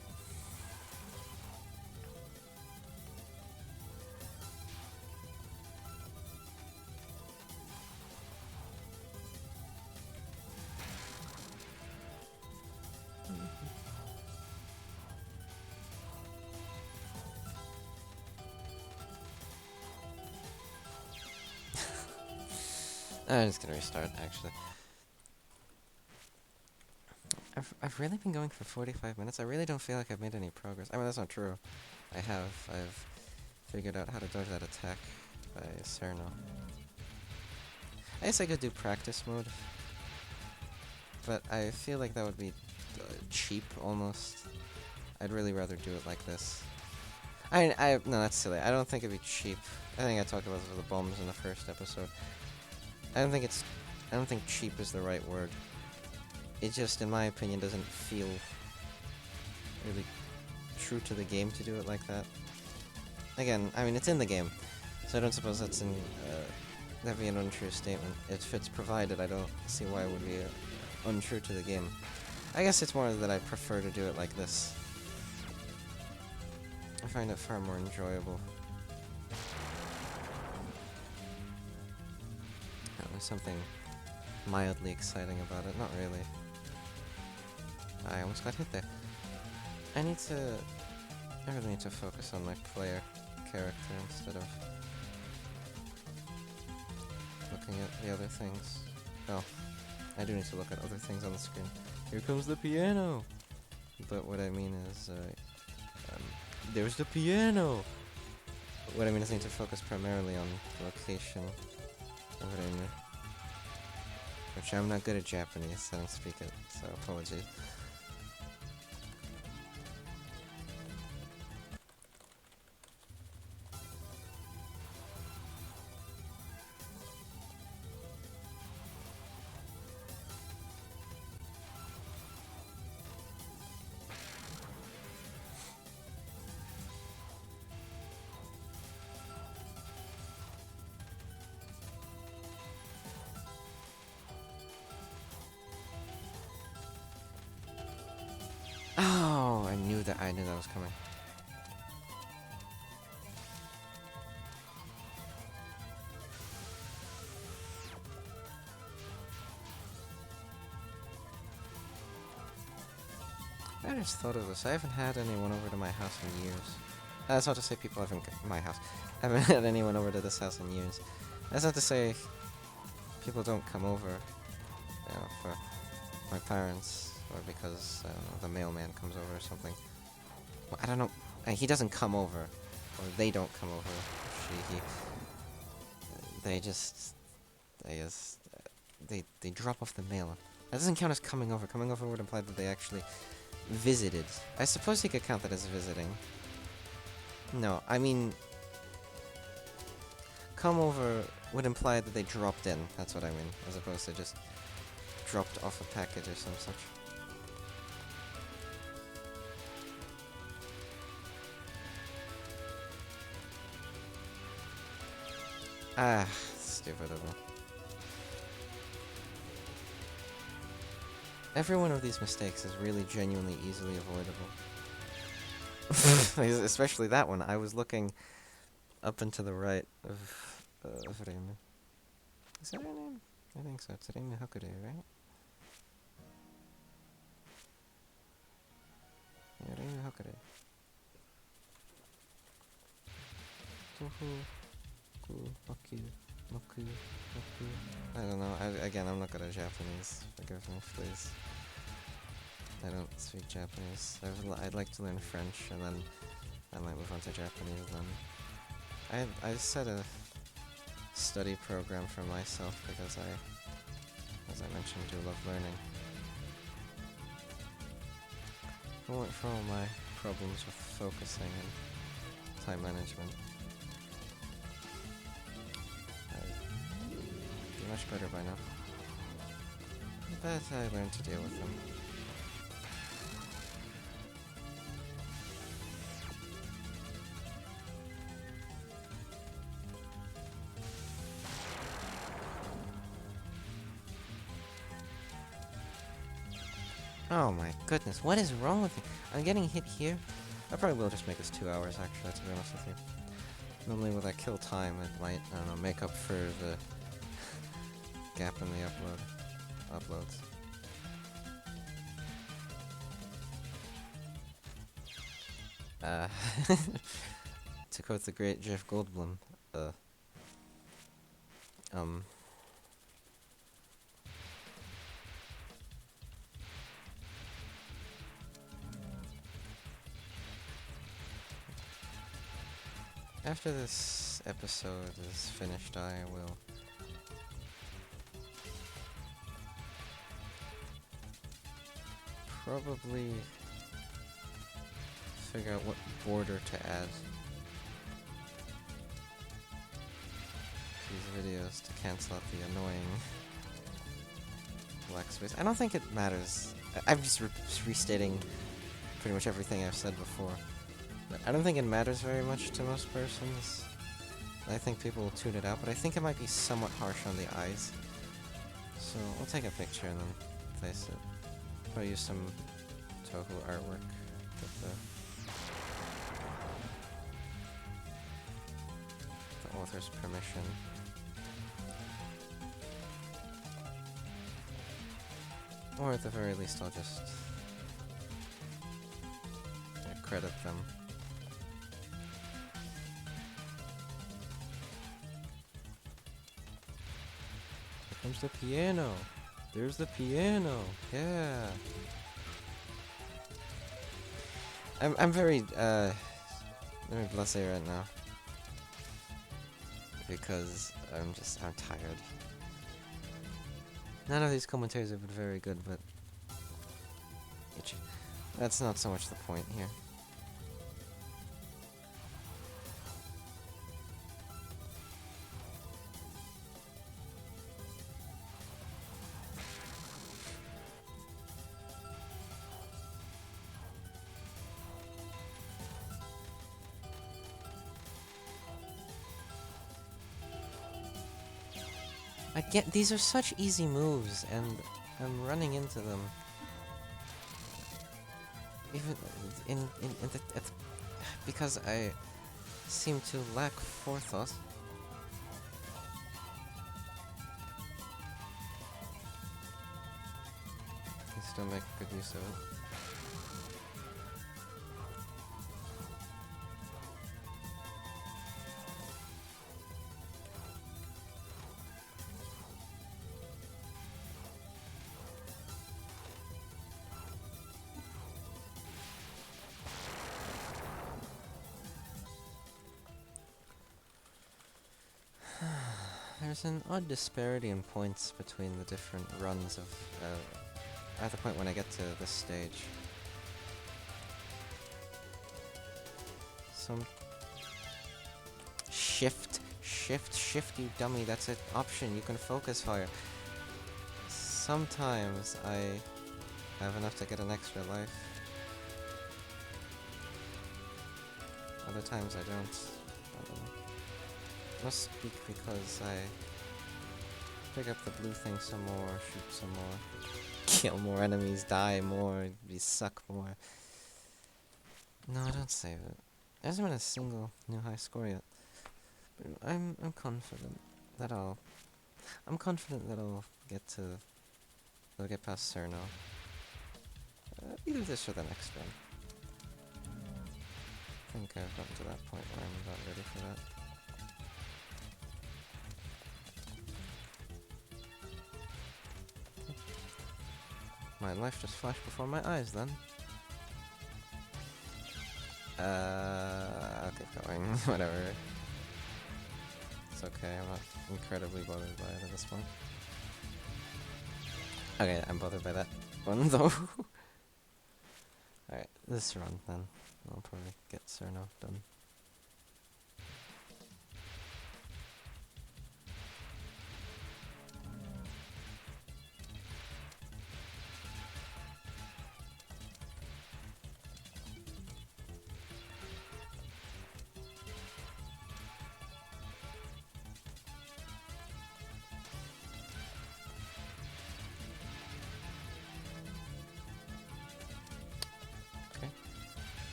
I'm just gonna restart, actually. I've really been going for 45 minutes. I really don't feel like I've made any progress. I mean, that's not true. I've figured out how to dodge that attack by Cirno. I guess I could do practice mode, but I feel like that would be cheap, almost. I'd really rather do it like this. No, that's silly. I don't think it'd be cheap. I think I talked about the bombs in the first episode. I don't think cheap is the right word. It just, in my opinion, doesn't feel really true to the game to do it like that. Again, I mean, it's in the game, so I don't suppose that'd be an untrue statement. If it's provided, I don't see why it would be untrue to the game. I guess it's more that I prefer to do it like this. I find it far more enjoyable. There's something mildly exciting about it. Not really. I almost got hit there. I really need to focus on my player character instead of looking at the other things. Oh, I do need to look at other things on the screen. Here comes the piano! But what I mean is, there's the piano! What I mean is I need to focus primarily on the location of it in which I'm not good at Japanese, I don't speak it, so apologies. Oh, I knew that was coming. I just thought of this. I haven't had anyone over to my house in years. That's not to say people haven't my house. I haven't had anyone over to this house in years. That's not to say people don't come over, you know, for my parents. Or because, I don't know, the mailman comes over or something. Well, I don't know. He doesn't come over. Or they don't come over. They drop off the mail. That doesn't count as coming over. Coming over would imply that they actually visited. I suppose you could count that as visiting. No, I mean... Come over would imply that they dropped in. That's what I mean. As opposed to just dropped off a package or some such. Ah, stupid of me. Every one of these mistakes is really genuinely easily avoidable. Especially that one. I was looking up and to the right of Reme. Is that her name? I think so. It's Reme Hakure, right? Yeah, Reme Hakure. Touhou. I don't know. Again, I'm not good at Japanese. Forgive me, please. I don't speak Japanese. I'd like to learn French, and then I might move on to Japanese. Then I set a study program for myself because as I mentioned, do love learning. For all my problems with focusing and time management. Much better by now. But I learned to deal with them. Oh my goodness, what is wrong with me? I'm getting hit here. I probably will just make this 2 hours, actually, to be honest with you. Normally with that kill time, it might, I don't know, make up for the gap in the uploads. To quote the great Jeff Goldblum, after this episode is finished, I will probably figure out what border to add to these videos to cancel out the annoying black space. I don't think it matters. I'm just restating pretty much everything I've said before. But I don't think it matters very much to most persons. I think people will tune it out, but I think it might be somewhat harsh on the eyes. So we'll take a picture and then place it. I'll use some Touhou artwork with the author's permission. Or at the very least I'll just credit them. Here comes the piano! There's the piano! Yeah! I'm very, let me blasé right now. Because I'm tired. None of these commentaries have been very good, but that's not so much the point here. These are such easy moves, and I'm running into them. Even because I seem to lack forethought. I still make good use of it. There's an odd disparity in points between the different runs of, at the point when I get to this stage. Some... Shift, you dummy, that's an option, you can focus fire. Sometimes I have enough to get an extra life. Other times I don't. Must be because I pick up the blue thing some more, shoot some more, kill more enemies, die more, suck more. No, I don't save it. There hasn't been a single new high score yet. But I'm confident that I'll get past Cirno. Either this or the next one. I think I've gotten to that point where I'm about ready for that. My life just flashed before my eyes then. I'll keep going, whatever. It's okay, I'm not incredibly bothered by it at this point. Okay, I'm bothered by that one though. Alright, this run then. I'll probably get Cirno done.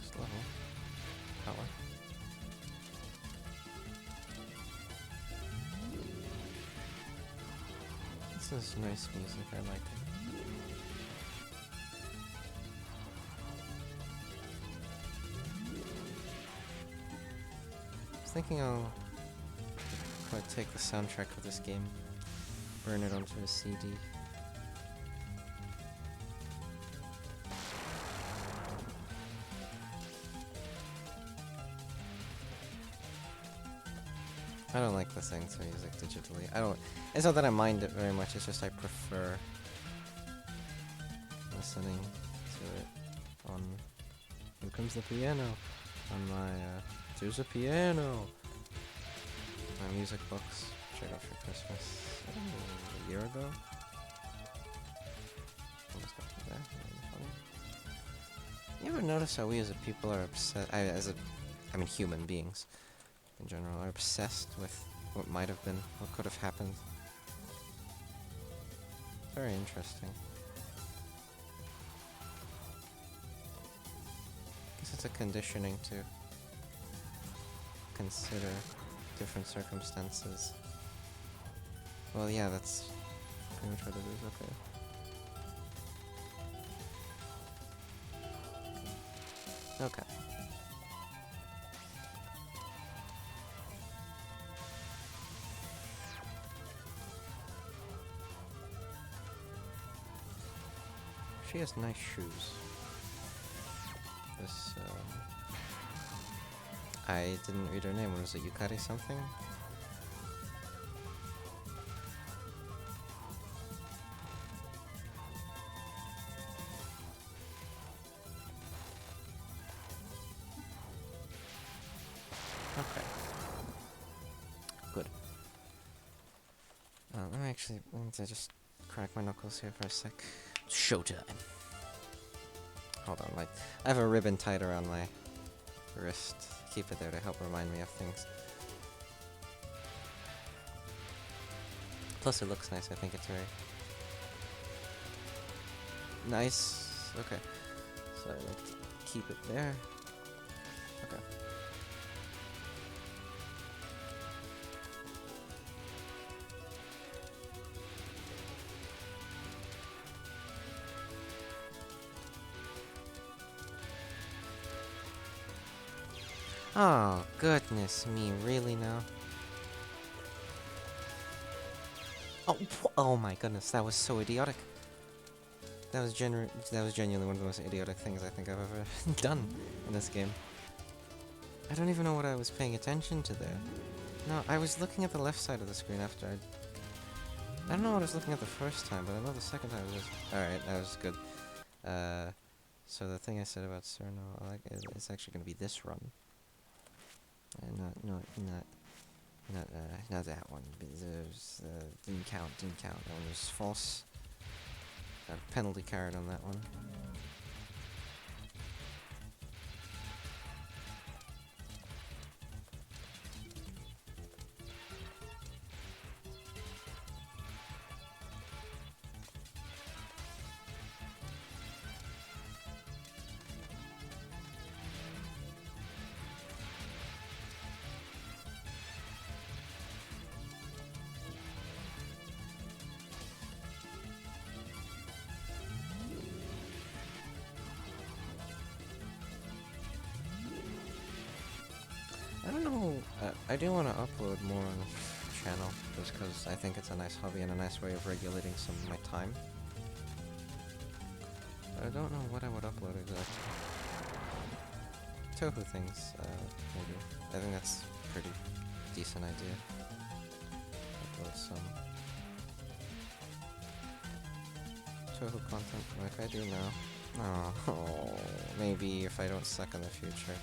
Just level. Power. This is nice music, I like it. I was thinking I'll quite take the soundtrack of this game, burn it onto a CD. I don't like listening to music digitally. It's not that I mind it very much, it's just I prefer listening to it on... Here comes the piano! On my, there's a piano! My music box, which I got for Christmas a year ago. Almost got to that. You ever notice how we as a people are upset? I mean human beings in general are obsessed with what might have been, what could have happened. Very interesting. I guess it's a conditioning to consider different circumstances. Well, yeah, that's pretty much what it is, okay. Okay. She has nice shoes. This, I didn't read her name. What was it? Yukari something? Okay. Good. Let me actually, just crack my knuckles here for a sec. Showtime. Hold on, like, I have a ribbon tied around my wrist. Keep it there to help remind me of things. Plus it looks nice, I think it's very nice. Okay. So I like to keep it there. Okay. Oh, goodness me, really now? Oh my goodness, that was so idiotic. That was genuinely one of the most idiotic things I think I've ever done in this game. I don't even know what I was paying attention to there. No, I was looking at the left side of the screen after I don't know what I was looking at the first time, but I know the second time was just... Alright, that was good. So the thing I said about Cirno, it's actually going to be this run. Not that one. Didn't count. That one was false. Got a penalty card on that one. I don't know, I do want to upload more on the channel, just because I think it's a nice hobby and a nice way of regulating some of my time. But I don't know what I would upload exactly. Touhou things, maybe. I think that's a pretty decent idea. Upload some Touhou content like I do now. Oh, maybe if I don't suck in the future.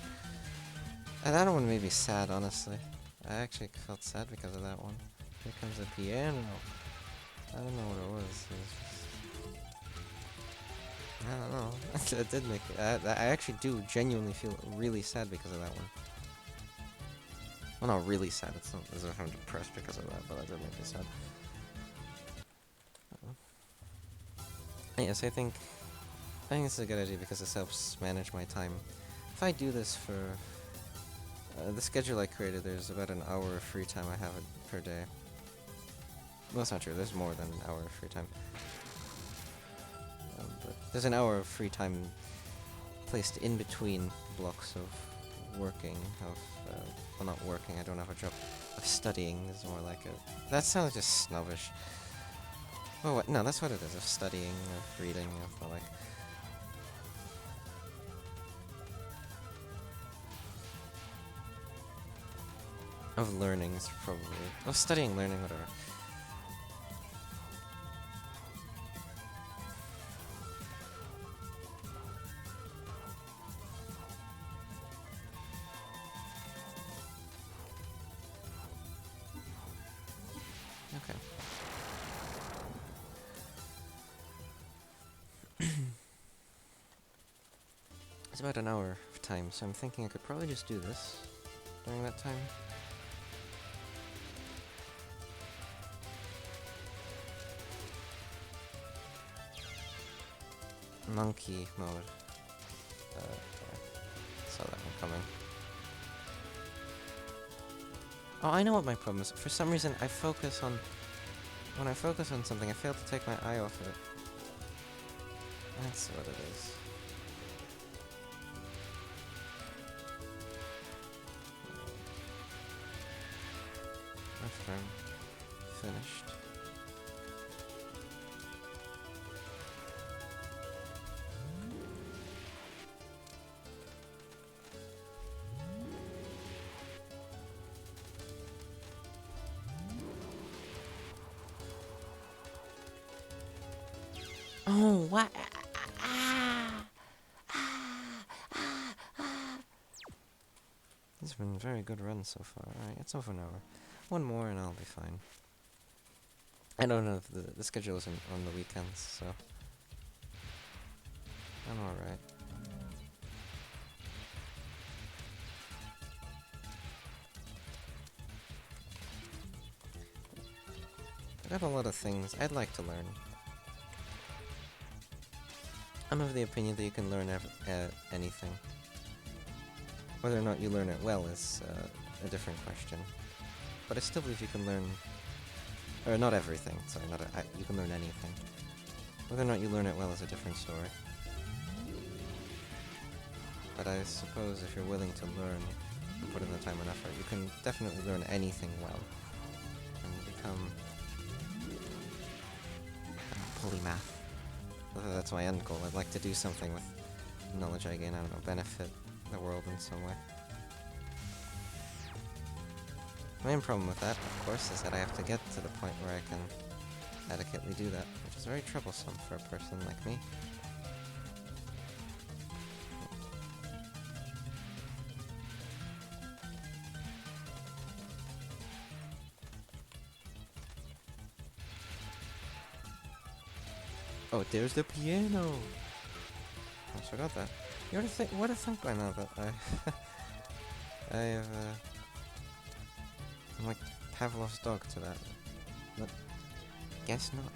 And that one made me sad, honestly. I actually felt sad because of that one. Here comes the piano. I don't know what it was. I don't know. It did make it. I actually do genuinely feel really sad because of that one. Well, not really sad. It's not as if I'm depressed because of that, but that did make me sad. Yes, I think this is a good idea because this helps manage my time if I do this for the schedule I created, there's about an hour of free time I have per day. Well, that's not true. There's more than an hour of free time. But there's an hour of free time placed in between blocks of working, well, not working, I don't have a job, of studying is more like a... That sounds just snobbish. Oh, what? No, that's what it is, of studying, of reading, of like... Of learning, is probably... Of studying, learning, whatever. Okay. It's about an hour of time, so I'm thinking I could probably just do this during that time. Monkey mode. Saw that one coming. Oh, I know what my problem is. For some reason, I focus on... When I focus on something, I fail to take my eye off of it. That's what it is. After I'm finished. Oh, what? It's been a very good run so far. Alright, it's over an hour. One more and I'll be fine. I don't know if the schedule isn't on the weekends, so... I'm alright. I have a lot of things I'd like to learn. I'm of the opinion that you can learn anything. Whether or not you learn it well is a different question. But I still believe you can learn... Or not everything, sorry, you can learn anything. Whether or not you learn it well is a different story. But I suppose if you're willing to learn and put in the time and effort, you can definitely learn anything well. And become... polymath. That's my end goal. I'd like to do something with knowledge I gain, I don't know, benefit the world in some way. The main problem with that, of course, is that I have to get to the point where I can adequately do that, which is very troublesome for a person like me. Oh, there's the piano! I forgot that. You would have think by now that I'm like Pavlov's dog to that. But guess not.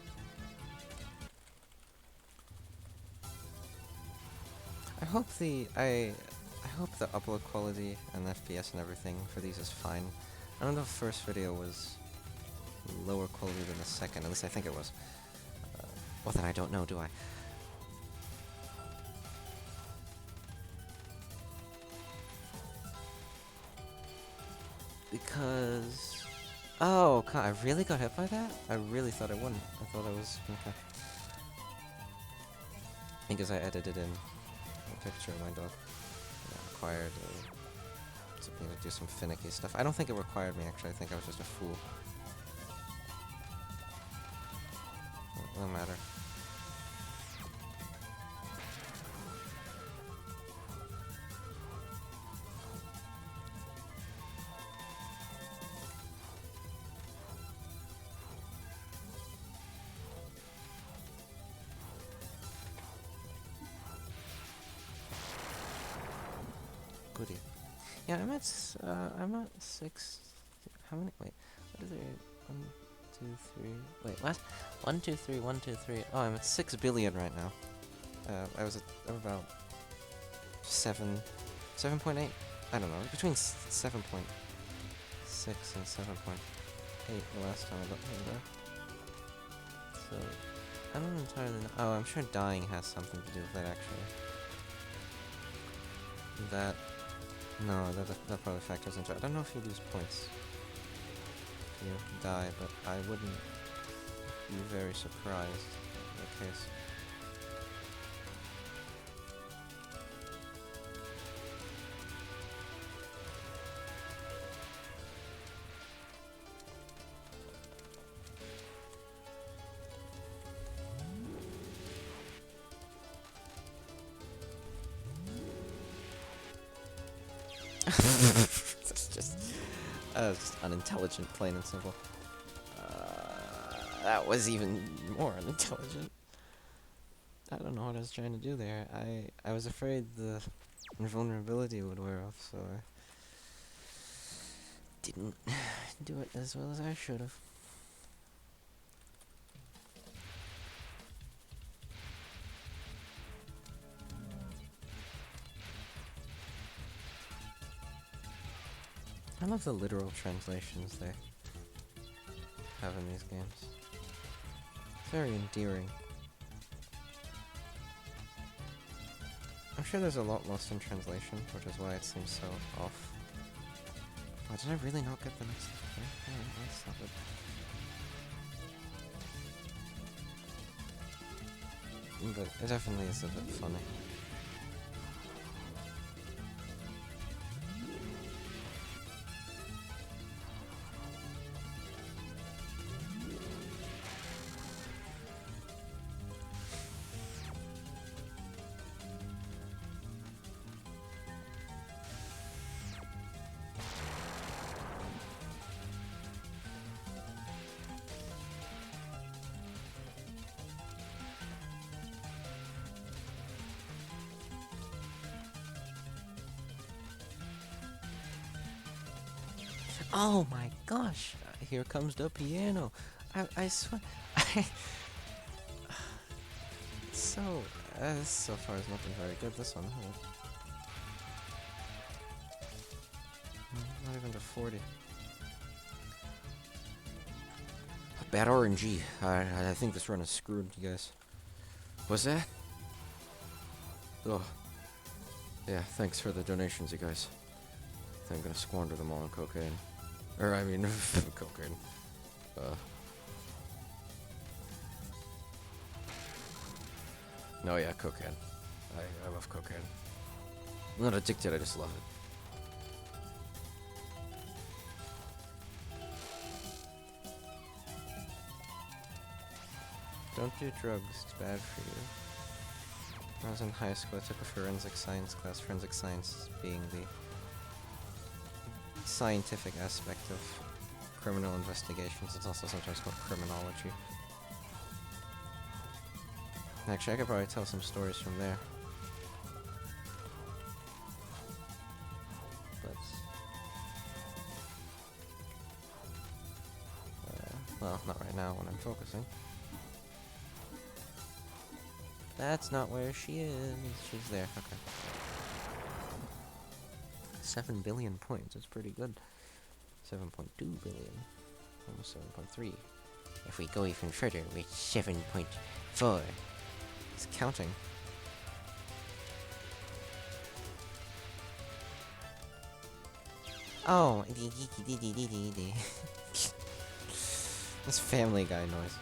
I hope the upload quality and FPS and everything for these is fine. I don't know if the first video was lower quality than the second, at least I think it was. Well then I don't know, do I? Because... Oh, God, I really got hit by that? I really thought I wouldn't. I thought I was... Okay. Because I edited in a picture of my dog. It required me to do some finicky stuff. I don't think it required me, actually. I think I was just a fool. No matter. Goody. Yeah, I'm at 6. How many? Wait. What is it? 1, 2, 3. Wait, what? 1, 2, 3, 1, 2, 3. Oh, I'm at 6 billion right now. I was at about 7 7.8? I don't know. Between 7.6 and 7.8 the last time I looked at that. So, I don't entirely know. Oh, I'm sure dying has something to do with that, actually. That... No, that probably factors into it. I don't know if you lose points if you die, but I wouldn't be very surprised in that case. That's just unintelligent, plain and simple. That was even more unintelligent. I don't know what I was trying to do there. I was afraid the invulnerability would wear off, so I didn't do it as well as I should have. I love the literal translations they have in these games. It's very endearing. I'm sure there's a lot lost in translation, which is why it seems so off. Oh, did I really not get the next thing? Alright, let's stop it. But it definitely is a bit funny. Oh my gosh! Here comes the piano. I swear. So this so far has not been very good. This one, not even to 40. Bad RNG. I think this run is screwed, you guys. What's that? Oh. Yeah, thanks for the donations, you guys. I think I'm gonna squander them all on cocaine. Or, I mean, cocaine. No, yeah, cocaine. I love cocaine. I'm not addicted, I just love it. Don't do drugs, it's bad for you. When I was in high school, I took a forensic science class, forensic science being the scientific aspect of criminal investigations. It's also sometimes called criminology. Actually, I could probably tell some stories from there. But... well, not right now when I'm focusing. That's not where she is. She's there. Okay. 7 billion points. That's pretty good. 7.2 billion. Almost 7.3. If we go even further, with 7.4. It's counting. Oh. This Family Guy noise.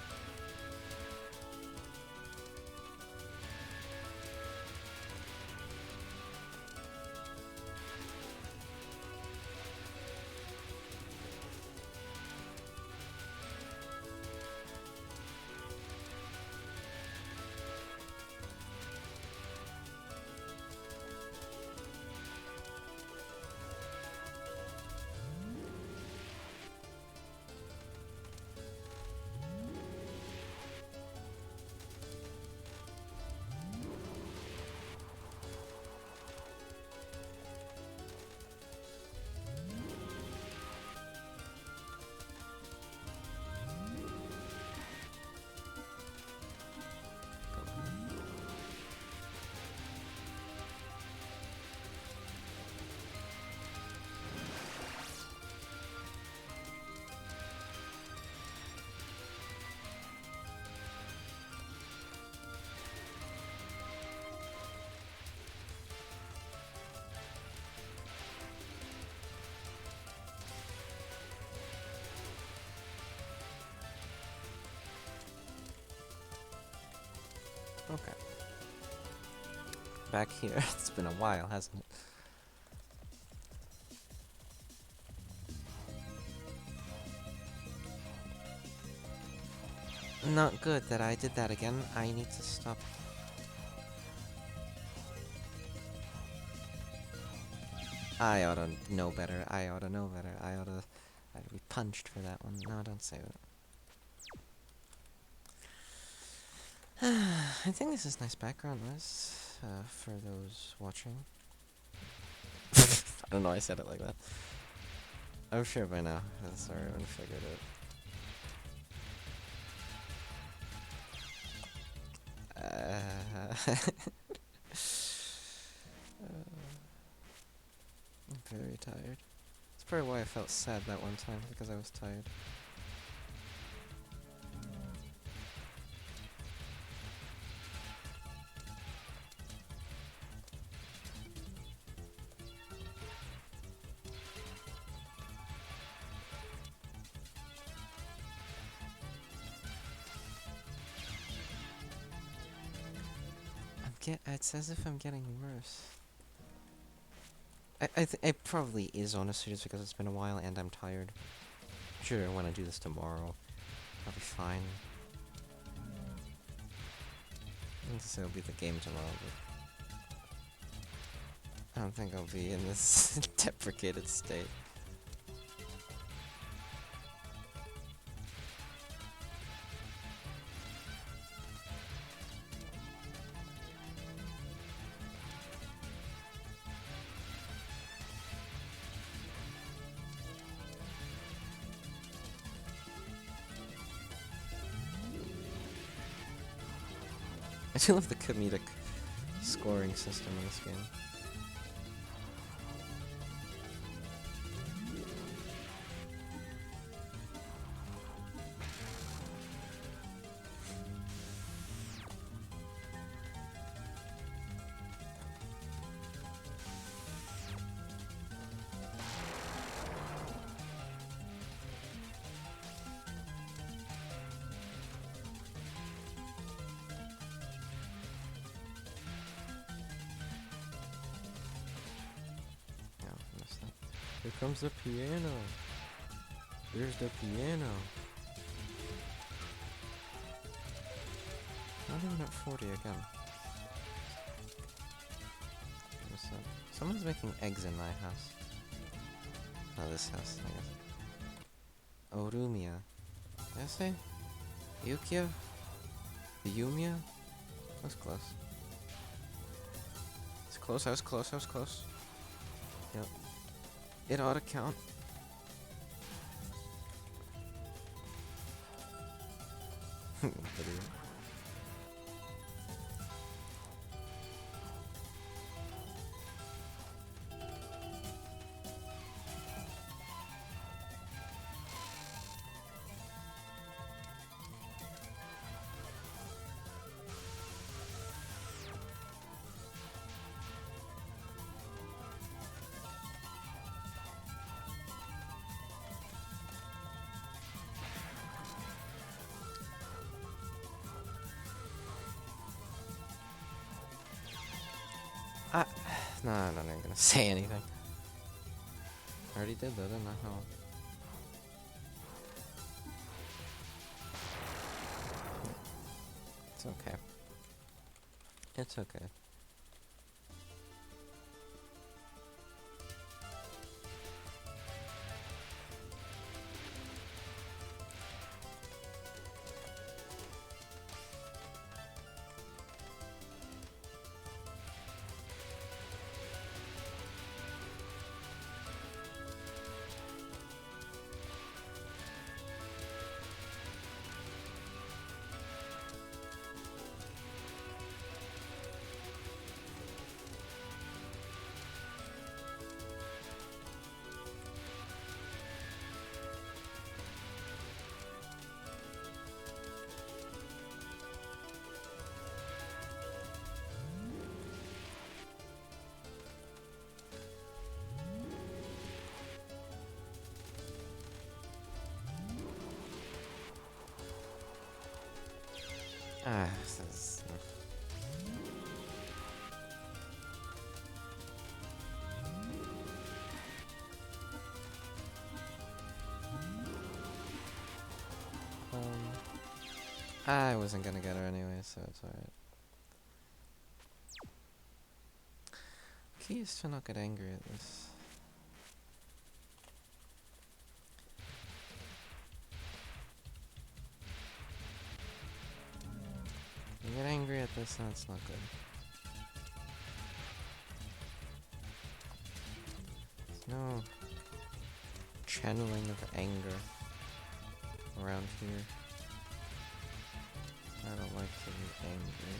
Okay. Back here. It's been a while, hasn't it? Not good that I did that again. I need to stop. I oughta know better. I oughta know better. I'd be punched for that one. No, don't say that. I think this is nice background noise for those watching. I don't know, I said it like that. I'm sure by now. Sorry, I haven't figured it. I'm very tired. That's probably why I felt sad that one time, because I was tired. It's as if I'm getting worse. It probably is, honestly, just because it's been a while and I'm tired. Sure, when I do this tomorrow, I'll be fine. I think this will be the game tomorrow, but I don't think I'll be in this deprecated state. I do love the comedic scoring system in this game. Here comes the piano. Here's the piano. Not even at 40 again. What's that? Someone's making eggs in my house. Oh, this house, I guess. Orumia. Did I say? Yukia? Yumia? That was close. It's close, I was close. Yep. It ought to count. Video. No, I'm not even gonna say anything. I already did that, didn't I? Oh. It's okay. It's okay. This is... I wasn't gonna get her anyway, so it's alright. Key is to not get angry at this. You get angry at this, and it's not good. There's no channeling of anger around here. I don't like to be angry.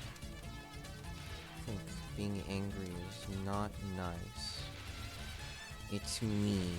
I think being angry is not nice. It's mean.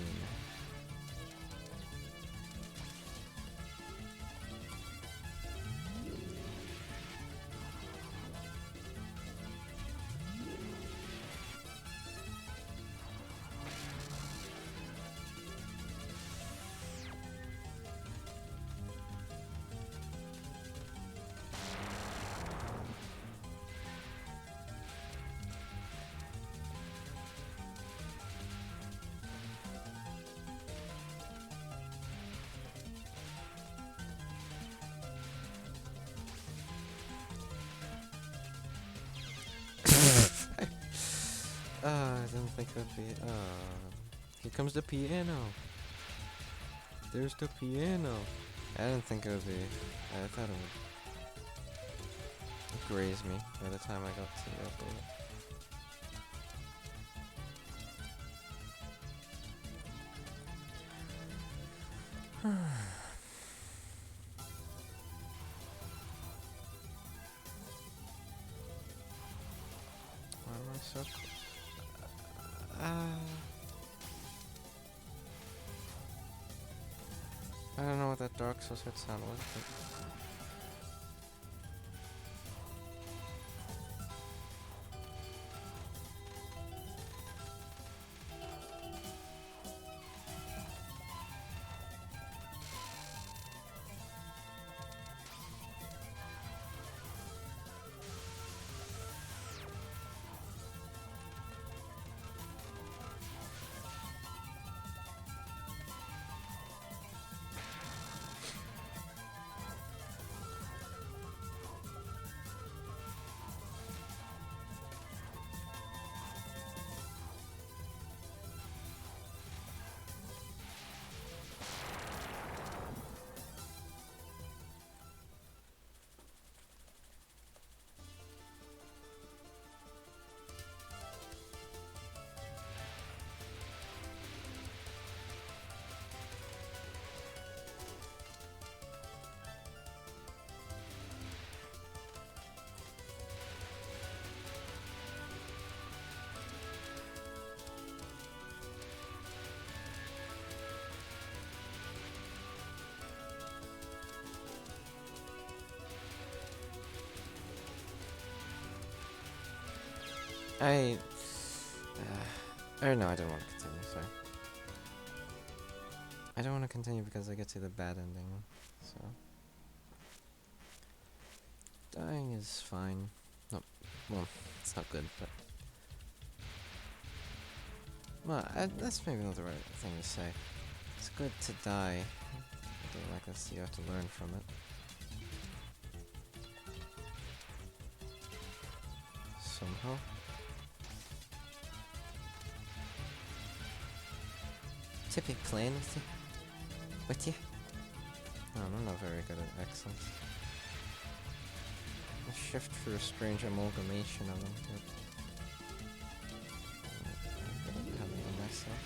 I didn't think it would be. Here comes the piano. There's the piano. I didn't think it would be. I thought it would graze me by the time I got to the update. Why am I so close? I don't know what that Dark Souls hit sound was, but... Or no, I don't want to continue, sorry. I don't want to continue because I get to the bad ending, so... Dying is fine. No, well, it's not good, but... Well, that's maybe not the right thing to say. It's good to die. I don't like this, you have to learn from it. Somehow. Typic playing with you. No, I'm not very good at accents. I shift through a strange amalgamation of them. I'm good at having them myself.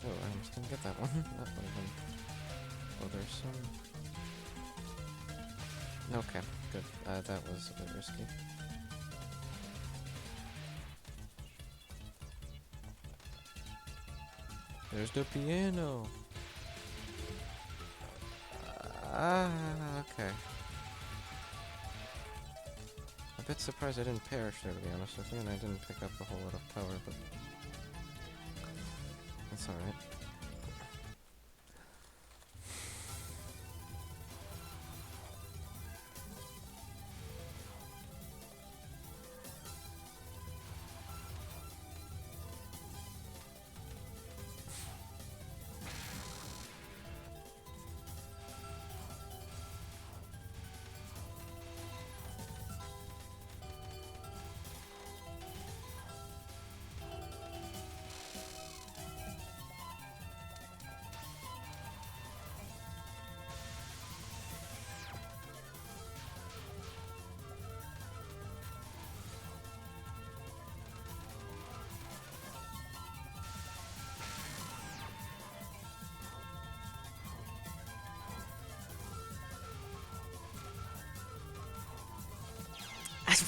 Oh, I almost didn't get that one. That would have been bothersome. Okay, good. That was a bit risky. There's the piano! Okay. A bit surprised I didn't perish there, to be honest with you, and I didn't pick up a whole lot of power, but that's alright.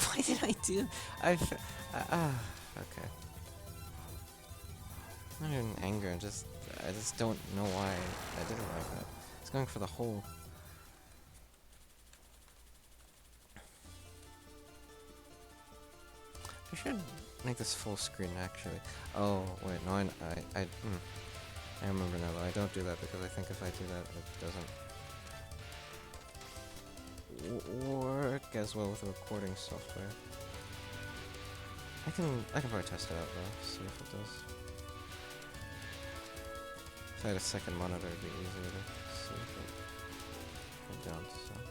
Why did I do? Okay. I'm not in anger. I just don't know why I did it like that. It's going for the hole. I should make this full screen actually. Oh wait, no, I remember now though. I don't do that because I think if I do that, it doesn't work as well with the recording software. I can probably test it out though, see if it does. If I had a second monitor, it'd be easier to see if it went down to some.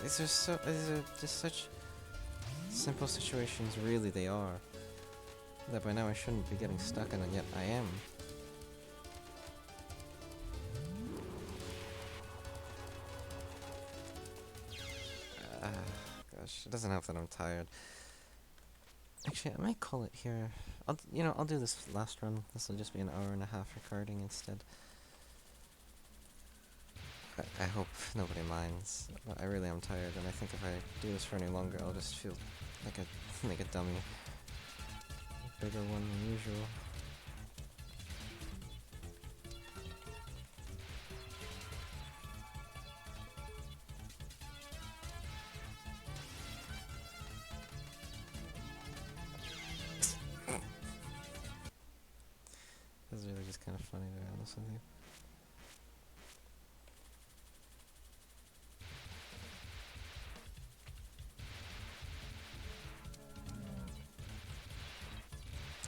These are just such simple situations, really they are. That by now I shouldn't be getting stuck in, and yet I am. Gosh, it doesn't help that I'm tired. Actually, I might call it here. I'll do this last run. This will just be an hour and a half recording instead. I hope nobody minds. I really am tired, and I think if I do this for any longer, I'll just feel like a dummy. A bigger one than usual. This is really just kind of funny, to be honest with you.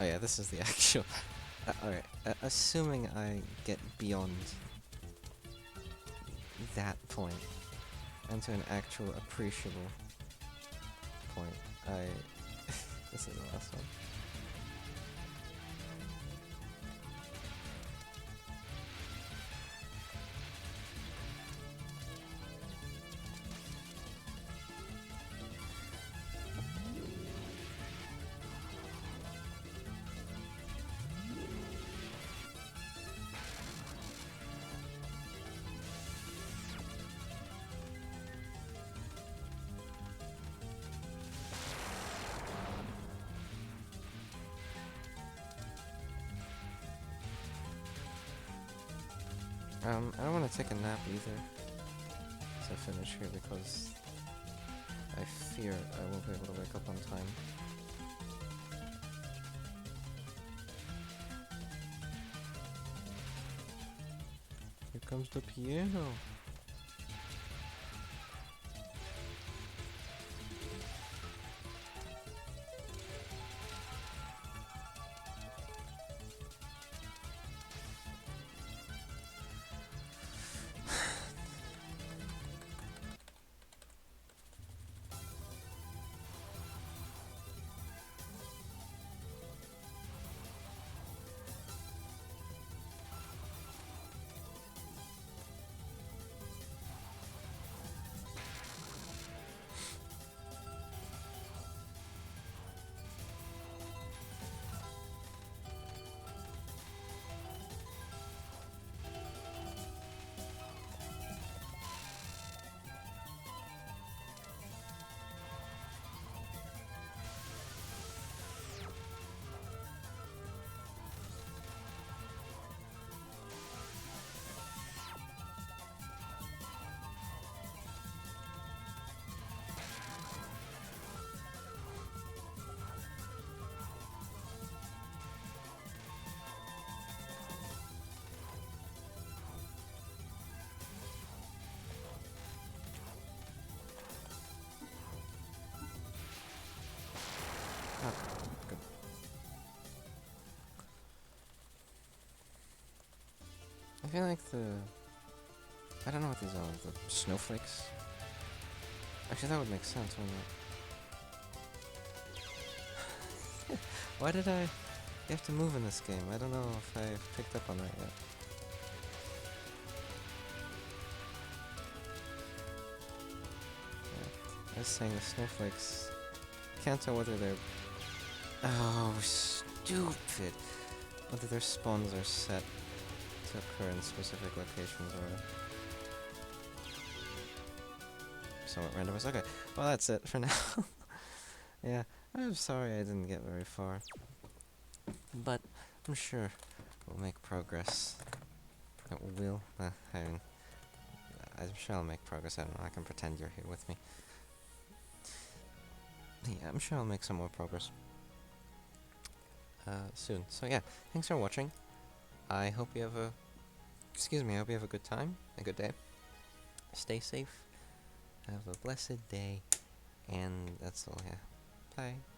Oh yeah, this is the actual... Alright, assuming I get beyond that point, and to an actual appreciable point, this is the last one. I don't want to take a nap either, so I finish here because I fear I won't be able to wake up on time. Here comes the piano! feel like I don't know what these are, the snowflakes? Actually, that would make sense, wouldn't it? Why did you have to move in this game? I don't know if I've picked up on that yet. I was saying the snowflakes, can't tell whether they're... Oh, stupid! Whether their spawns are set to occur in specific locations or... somewhat randomized. Okay, well that's it for now. Yeah, I'm sorry I didn't get very far. But I'm sure we'll make progress. I'm sure I'll make progress. I don't know, I can pretend you're here with me. Yeah, I'm sure I'll make some more progress soon. So yeah, thanks for watching. I hope you have a... Excuse me, I hope you have a good time, a good day. Stay safe, have a blessed day, and that's all, yeah. Bye.